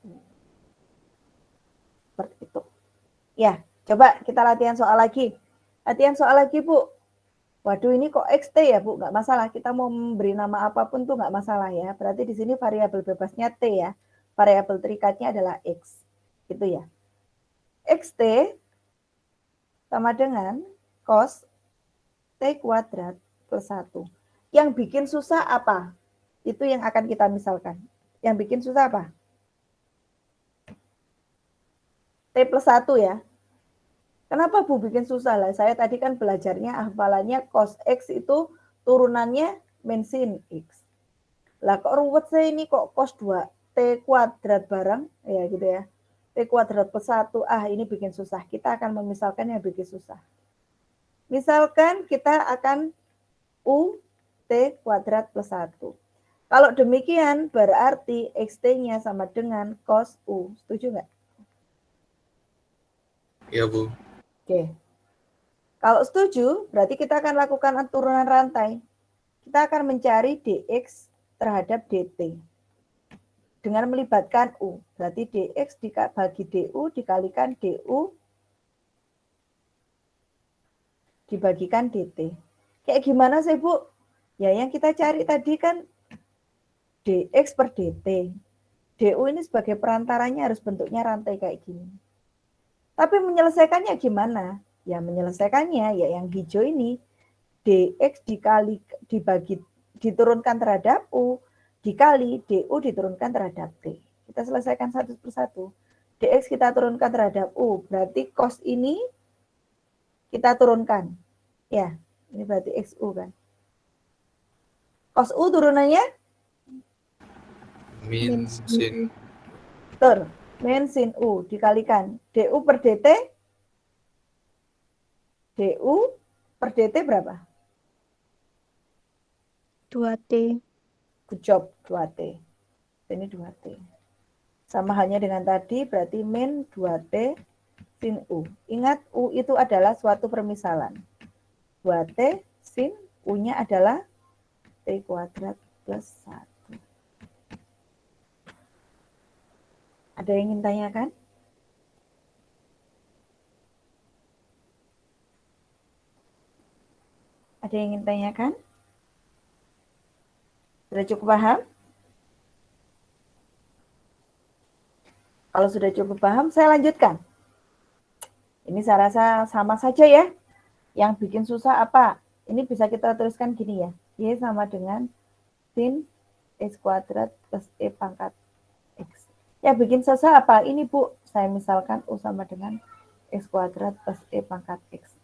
Seperti itu. Ya, coba kita latihan soal lagi. Latihan soal lagi, Bu. Waduh, ini kok xt ya, Bu? Nggak masalah. Kita mau memberi nama apapun tuh nggak masalah ya. Berarti di sini variabel bebasnya t ya. Variabel terikatnya adalah x. Gitu ya. Xt sama dengan cos t kuadrat plus 1. Yang bikin susah apa? Itu yang akan kita misalkan. Yang bikin susah apa? T plus 1 ya. Kenapa Bu bikin susah lah? Saya tadi kan belajarnya hafalannya cos X itu turunannya min sin X. Lah kok ruwet saya ini kok cos 2 T kuadrat bareng? Ya gitu ya. T kuadrat plus 1. Ini bikin susah. Kita akan memisalkan yang bikin susah. Misalkan kita akan U T kuadrat plus 1. Kalau demikian berarti XT-nya sama dengan cos U. Setuju nggak? Iya, Bu. Oke. Kalau setuju, berarti kita akan lakukan turunan rantai. Kita akan mencari dx terhadap dt dengan melibatkan u. Berarti dx bagi du dikalikan du dibagikan dt. Kayak gimana sih, Bu? Ya, yang kita cari tadi kan dx per dt. du ini sebagai perantaranya harus bentuknya rantai kayak gini. Tapi menyelesaikannya gimana? Ya, menyelesaikannya ya yang hijau ini dx diturunkan terhadap u dikali du diturunkan terhadap t. Kita selesaikan satu persatu. Dx kita turunkan terhadap u, berarti cos ini kita turunkan. Ya, ini berarti xu kan. Cos u turunannya Min sin. tur, min sin u dikalikan du per dt. Du per dt berapa? 2T. Good job, 2T. Ini 2T. Sama halnya dengan tadi, berarti min 2T sin U. Ingat, U itu adalah suatu permisalan. 2T sin U-nya adalah T kuadrat plus 1. Ada yang ingin tanyakan? Ada yang ingin tanyakan? Sudah cukup paham? Kalau sudah cukup paham, saya lanjutkan. Ini saya rasa sama saja ya. Yang bikin susah apa? Ini bisa kita tuliskan gini ya. Y sama dengan sin X kuadrat plus E pangkat X. Ya bikin susah apa? Ini Bu, saya misalkan U sama dengan X kuadrat plus E pangkat X.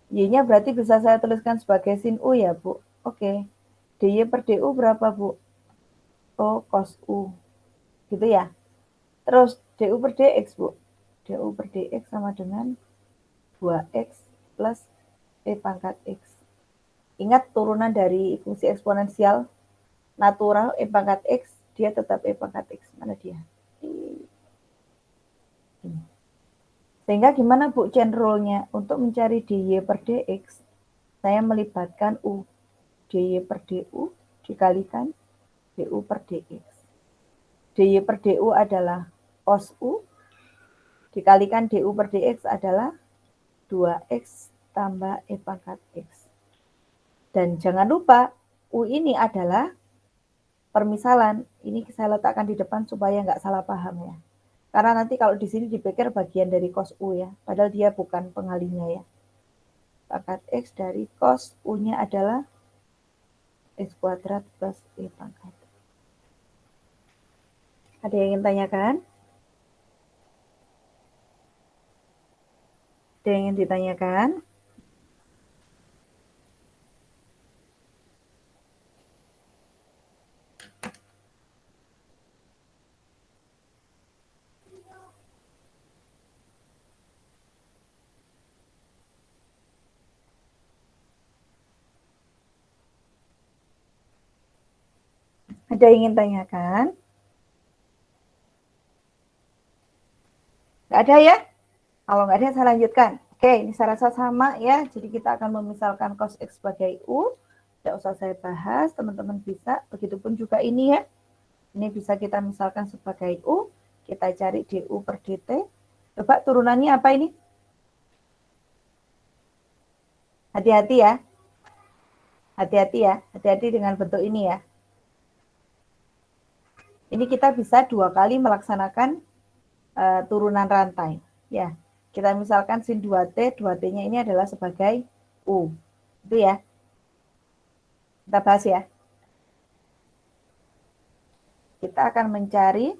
Y-nya berarti bisa saya tuliskan sebagai sin U ya Bu. Oke. DY per DU berapa Bu? Oh, cos U. Gitu ya. Terus DU per DX Bu. DU per DX sama dengan 2X plus E pangkat X. Ingat turunan dari fungsi eksponensial natural E pangkat X, dia tetap E pangkat X. Mana dia? Sehingga gimana Bu chain rule-nya? Untuk mencari DY per DX, saya melibatkan U. DY per DU dikalikan DU per DX. DY per DU adalah cos U, dikalikan DU per DX adalah 2X tambah E pangkat X. Dan jangan lupa, U ini adalah permisalan. Ini saya letakkan di depan supaya nggak salah paham ya. Karena nanti kalau di sini dipikir bagian dari cos U ya, padahal dia bukan pengalinya ya. Pangkat X dari cos U-nya adalah X kuadrat plus E pangkat. Ada yang ingin tanyakan? Ada yang ingin ditanyakan? Ada yang ingin tanyakan? Nggak ada ya? Kalau nggak ada, saya lanjutkan. Oke, ini saya rasa sama ya. Jadi kita akan memisalkan cos X sebagai U. Tidak usah saya bahas, teman-teman bisa. Begitupun juga ini ya. Ini bisa kita misalkan sebagai U. Kita cari DU per DT. Coba turunannya apa ini? Hati-hati ya. Hati-hati ya. Hati-hati dengan bentuk ini ya. Ini kita bisa 2 kali melaksanakan turunan rantai. Ya, kita misalkan sin 2T, 2T-nya ini adalah sebagai U. Itu ya. Kita bahas ya. Kita akan mencari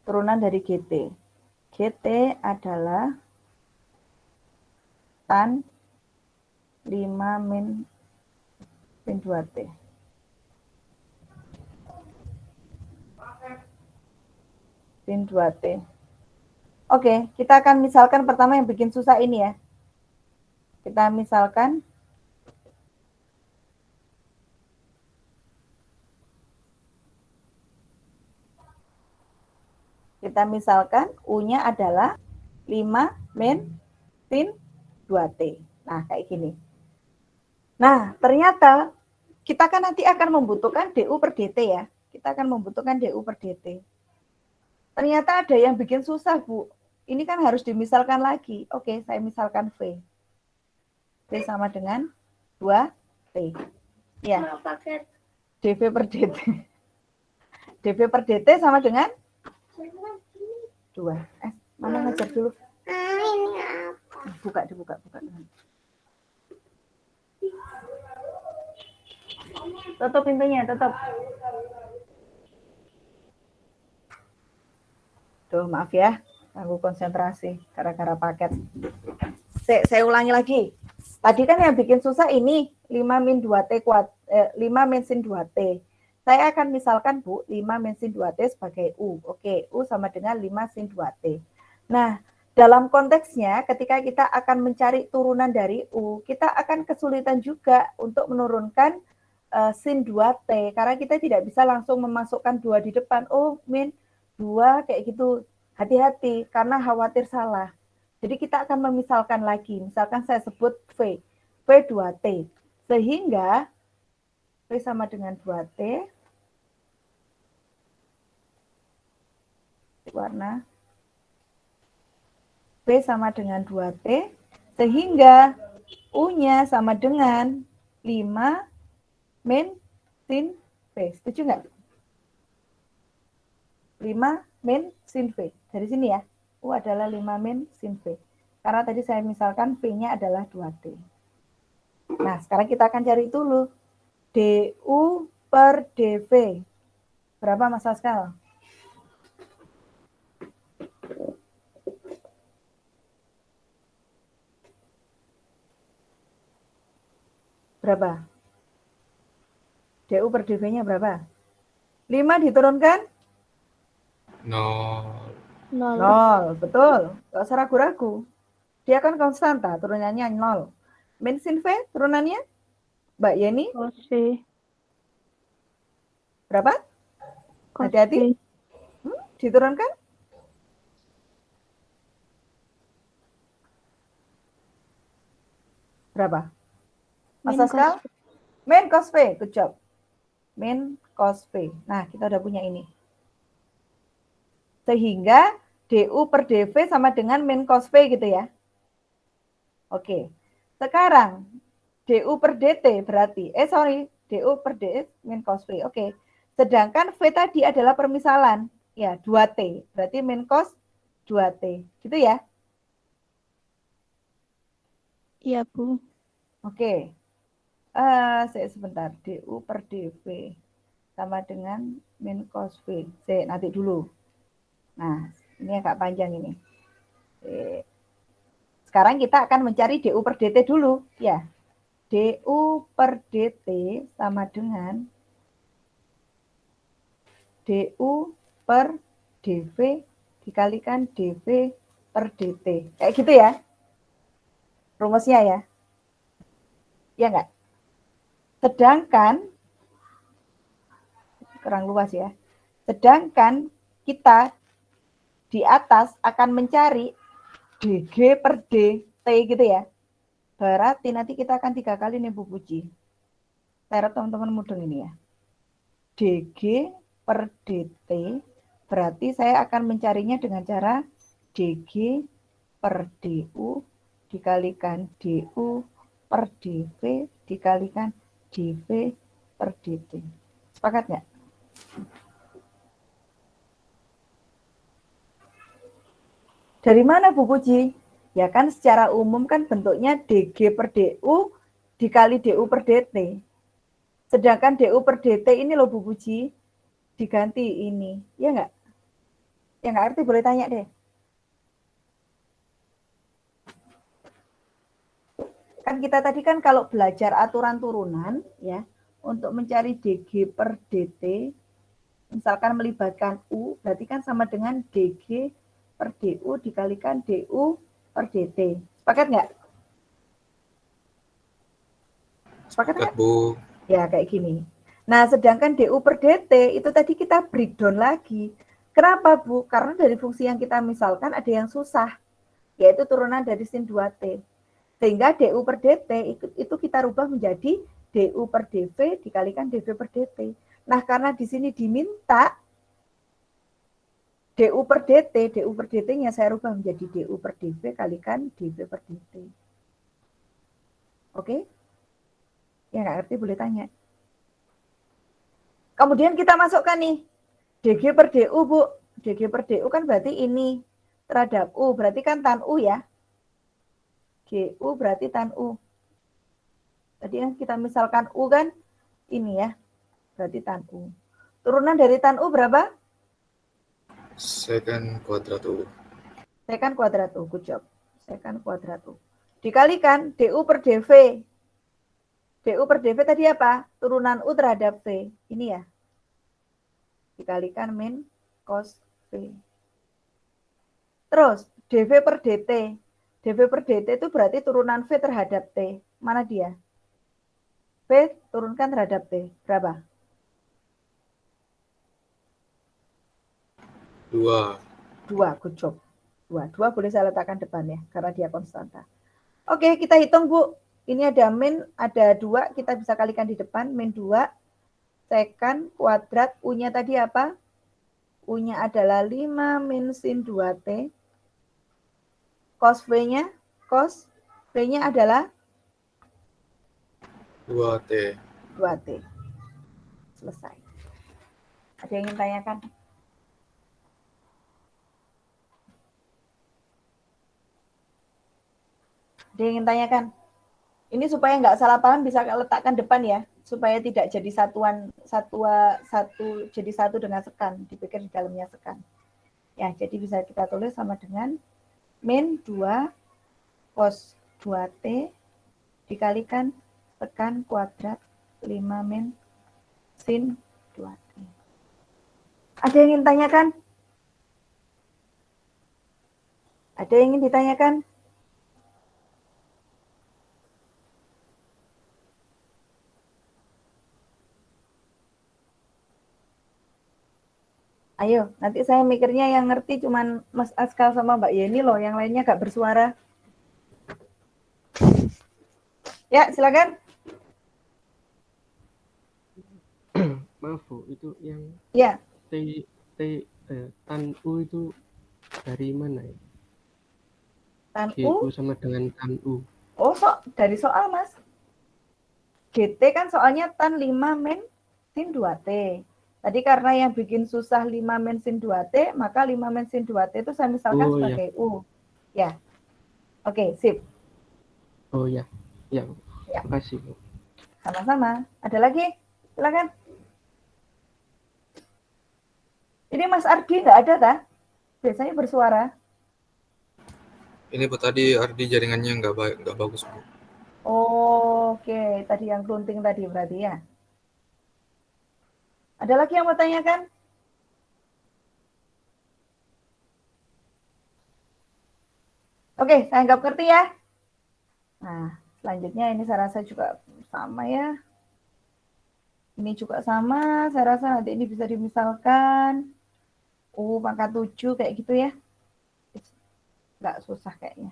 turunan dari GT. GT adalah tan 5 min sin 2T. Sin 2T. Oke, kita akan misalkan pertama yang bikin susah ini ya. Kita misalkan Kita misalkan U-nya adalah 5 min sin 2T. Nah, kayak gini. Nah, ternyata kita kan nanti akan membutuhkan DU per DT ya. Kita akan membutuhkan DU per DT. Ternyata ada yang bikin susah, Bu. Ini kan harus dimisalkan lagi. Oke, saya misalkan V. V sama dengan 2T. Ya. dV per DT. dV per DT sama dengan 2. Mana ngajar dulu? Buka. Tutup pintunya, tutup. Tuh, maaf ya, ganggu konsentrasi gara-gara paket. Saya ulangi lagi. Tadi kan yang bikin susah ini 5 min 2T kuadrat, 5 min sin 2T. Saya akan misalkan, Bu, 5 min sin 2T sebagai U. Oke, U sama dengan 5 sin 2T. Nah, dalam konteksnya ketika kita akan mencari turunan dari U, kita akan kesulitan juga untuk menurunkan sin 2T, karena kita tidak bisa langsung memasukkan 2 di depan. Oh, min 2 kayak gitu. Hati-hati, karena khawatir salah. Jadi kita akan memisalkan lagi. Misalkan saya sebut V 2T. Sehingga V sama dengan 2T. Warna. V sama dengan 2T. Sehingga U-nya sama dengan 5 min sin V. Setuju nggak? 5 min sin V. Dari sini ya. U adalah 5 min sin V. Karena tadi saya misalkan V-nya adalah 2T. Nah, sekarang kita akan cari dulu. DU per DV. Berapa Mas Askal? Berapa? DU per DV-nya berapa? 5 diturunkan? 0. 0. Betul. Gak usah ragu-ragu. Dia kan konstanta, turunannya 0. Min sin V, turunannya? Mbak Yeni? Cos V. Berapa? Cos Hati-hati. V. Diturunkan? Berapa? Mas Min Askal? cos V. Min cos V, good job. Min cos V. Nah, kita udah punya ini. Sehingga DU per DV sama dengan min cos V gitu ya. Oke. Sekarang DU per DT berarti, DU per DT min cos V. Oke. Sedangkan V tadi adalah permisalan. Ya, 2T. Berarti min cos 2T. Gitu ya? Iya, Bu. Oke. Sebentar. DU per DV sama dengan min cos V. Nanti dulu. Nah, ini agak panjang ini. Sekarang kita akan mencari DU per DT dulu. Ya. DU per DT sama dengan DU per DV dikalikan DV per DT. Kayak gitu ya. Rumusnya ya. Ya enggak? Sedangkan, kurang luas ya. Sedangkan kita di atas akan mencari DG per DT gitu ya. Berarti nanti kita akan 3 kali nih Bu Puji. Saya teman-teman mudeng ini ya. DG per DT berarti saya akan mencarinya dengan cara DG per DU dikalikan DU per DV dikalikan DV per DT. Sepakat nggak? Dari mana Bu Puji? Ya kan secara umum kan bentuknya DG per DU dikali DU per DT. Sedangkan DU per DT ini loh Bu Puji, diganti ini. Ya nggak? Yang nggak ngerti boleh tanya deh. Kan kita tadi kan kalau belajar aturan turunan, ya, untuk mencari DG per DT, misalkan melibatkan U, berarti kan sama dengan DG per DU dikalikan DU per DT. Sepakat nggak? Sepakat nggak? Bu. Ya, kayak gini. Nah, sedangkan DU per DT itu tadi kita breakdown lagi. Kenapa, Bu? Karena dari fungsi yang kita misalkan ada yang susah, yaitu turunan dari sin 2T. Sehingga DU per DT itu kita rubah menjadi DU per DV dikalikan DV per DT. Nah, karena di sini diminta DU per DT-nya saya rubah menjadi DU per DV kalikan DV per DT. Oke? Yang nggak ngerti boleh tanya. Kemudian kita masukkan nih, DG per DU, Bu. DG per DU kan berarti ini terhadap U, berarti kan tan U ya. GU berarti tan U. Tadi yang kita misalkan U kan ini ya, berarti tan U. Turunan dari tan U berapa? Secant kuadrat U. Secant kuadrat U, good job. Secant kuadrat U. Dikalikan DU per DV. DU per DV tadi apa? Turunan U terhadap V. Ini ya. Dikalikan min cos V. Terus DV per DT. DV per DT itu berarti turunan V terhadap T. Mana dia? V turunkan terhadap T. Berapa? 2, good job. 2 boleh saya letakkan depan ya, karena dia konstanta. Oke, kita hitung, Bu. Ini ada min, ada 2, kita bisa kalikan di depan. Min 2, secant kuadrat, U-nya tadi apa? U-nya adalah 5 min sin 2T. Cos V-nya adalah 2T. 2T. Selesai. Ada yang ingin tanyakan? Ada yang ingin tanyakan? Ini supaya nggak salah paham bisa letakkan depan ya, supaya tidak jadi jadi satu dengan sekan, dipikir di dalamnya sekan. Ya, jadi bisa kita tulis sama dengan min 2 cos 2T dikalikan sekan kuadrat 5 min sin 2T. Ada yang ingin tanyakan? Ada yang ingin ditanyakan? Ayo, nanti saya mikirnya yang ngerti cuman Mas Askal sama Mbak Yeni loh, yang lainnya gak bersuara. Ya, silakan. Maaf Bu, itu yang Ya, tan U itu dari mana ya? tan GU U. sama dengan tan U. Oh, dari soal, Mas. GT kan soalnya tan 5 min sin 2T. Tadi karena yang bikin susah 5 min sin 2T, maka 5 min sin 2T itu saya misalkan sebagai U. Ya. Oke, sip. Oh ya. Ya, Ya. terima kasih Bu. Sama-sama. Ada lagi? Silakan. Ini Mas Ardi nggak ada, tak? Biasanya bersuara. Ini Bu tadi Ardi jaringannya nggak bagus Bu. Oke, tadi yang kelunting tadi berarti ya. Ada lagi yang mau tanyakan? Oke, saya anggap ngerti ya. Nah, selanjutnya ini saya rasa juga sama ya. Ini juga sama, saya rasa nanti ini bisa dimisalkan. Pangkat 7 kayak gitu ya. Nggak susah kayaknya.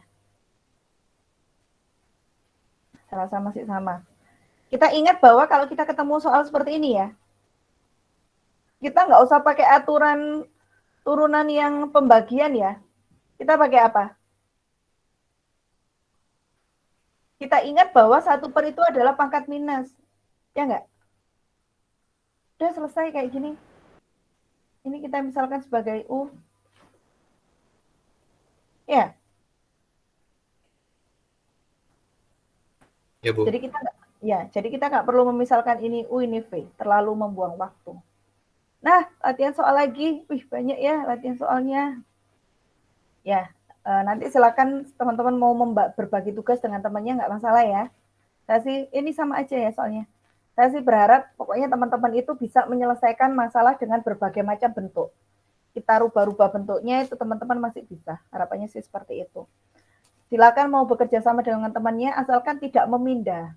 Saya rasa masih sama. Kita ingat bahwa kalau kita ketemu soal seperti ini ya, kita nggak usah pakai aturan turunan yang pembagian ya. Kita pakai apa? Kita ingat bahwa 1 per itu adalah pangkat minus. Ya nggak? Udah selesai kayak gini. Ini kita misalkan sebagai U. Ya. Ya Bu. Jadi kita nggak perlu memisalkan ini U, ini V. Terlalu membuang waktu. Nah, latihan soal lagi. Wih, banyak ya latihan soalnya. Ya, nanti silakan teman-teman mau berbagi tugas dengan temannya nggak masalah ya. Saya sih, ini sama aja ya soalnya. Saya sih berharap pokoknya teman-teman itu bisa menyelesaikan masalah dengan berbagai macam bentuk. Kita rubah-rubah bentuknya itu teman-teman masih bisa. Harapannya sih seperti itu. Silakan mau bekerja sama dengan temannya asalkan tidak memindah.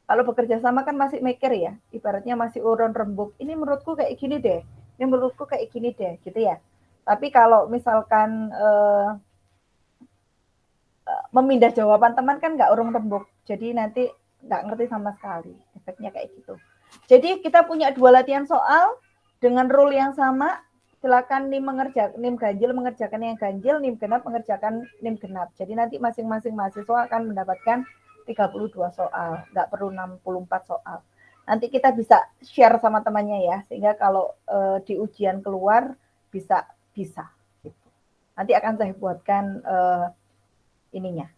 Kalau bekerja sama kan masih mikir ya, ibaratnya masih urun rembuk. Ini menurutku kayak gini deh, ini menurutku kayak gini deh, gitu ya. Tapi kalau misalkan memindah jawaban teman kan nggak urung rembuk, jadi nanti nggak ngerti sama sekali. Efeknya kayak gitu. Jadi kita punya 2 latihan soal dengan rule yang sama. Silakan NIM ganjil mengerjakan yang ganjil, NIM genap mengerjakan NIM genap. Jadi nanti masing-masing mahasiswa akan mendapatkan 32 soal, nggak perlu 64 soal. Nanti kita bisa share sama temannya ya, sehingga kalau di ujian keluar bisa. Gitu. Nanti akan saya buatkan ininya,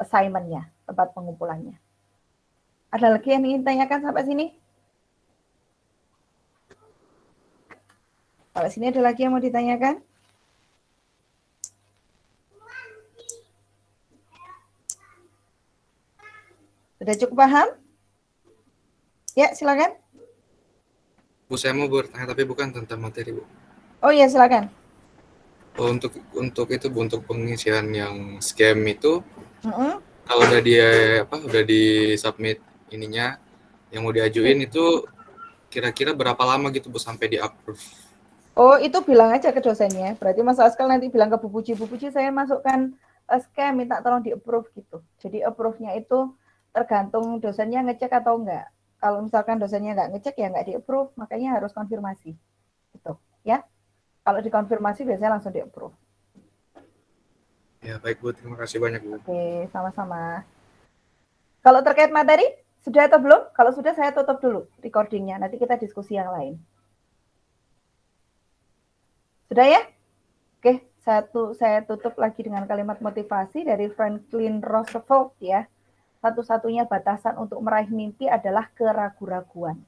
assignment-nya, tempat pengumpulannya. Ada lagi yang ingin tanyakan sampai sini? Sampai sini ada lagi yang mau ditanyakan? Sudah cukup paham? Ya, silakan. Bu, saya mau bertanya tapi bukan tentang materi, Bu. Oh iya, silakan. Oh, untuk itu, Bu, untuk pengisian yang scam itu, Mm-mm. kalau udah di submit ininya yang mau diajuin itu kira-kira berapa lama gitu, Bu, sampai di approve? Oh, itu bilang aja ke dosennya. Berarti Mas Askal nanti bilang ke Bu Puji, saya masukkan scam, minta tolong di-approve gitu. Jadi approve-nya itu tergantung dosennya ngecek atau enggak. Kalau misalkan dosennya enggak ngecek ya enggak di-approve, makanya harus konfirmasi. Gitu, ya. Kalau dikonfirmasi biasanya langsung di-approve. Ya, baik, Bu. Terima kasih banyak, Bu. Oke, sama-sama. Kalau terkait materi, sudah atau belum? Kalau sudah, saya tutup dulu recordingnya. Nanti kita diskusi yang lain. Sudah ya? Oke, saya tutup lagi dengan kalimat motivasi dari Franklin Roosevelt ya. Satu-satunya batasan untuk meraih mimpi adalah keraguan-raguan.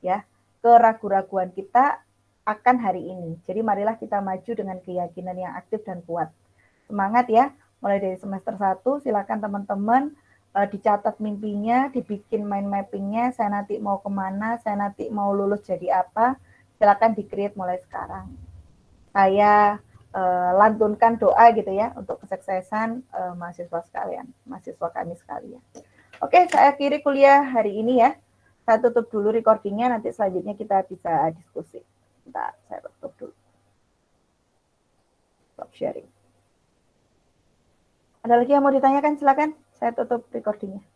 Ya, keraguan-raguan kita akan hari ini. Jadi marilah kita maju dengan keyakinan yang aktif dan kuat. Semangat ya. Mulai dari semester 1, silakan teman-teman dicatat mimpinya, dibikin mind mappingnya, saya nanti mau kemana, saya nanti mau lulus jadi apa, silakan di-create mulai sekarang. Saya lantunkan doa gitu ya untuk kesuksesan mahasiswa sekalian, mahasiswa kami sekalian. Oke, saya akhiri kuliah hari ini ya. Saya tutup dulu recordingnya, nanti selanjutnya kita bisa diskusi. Bentar, saya tutup dulu. Stop sharing. Ada lagi yang mau ditanyakan? Silakan, saya tutup recordingnya.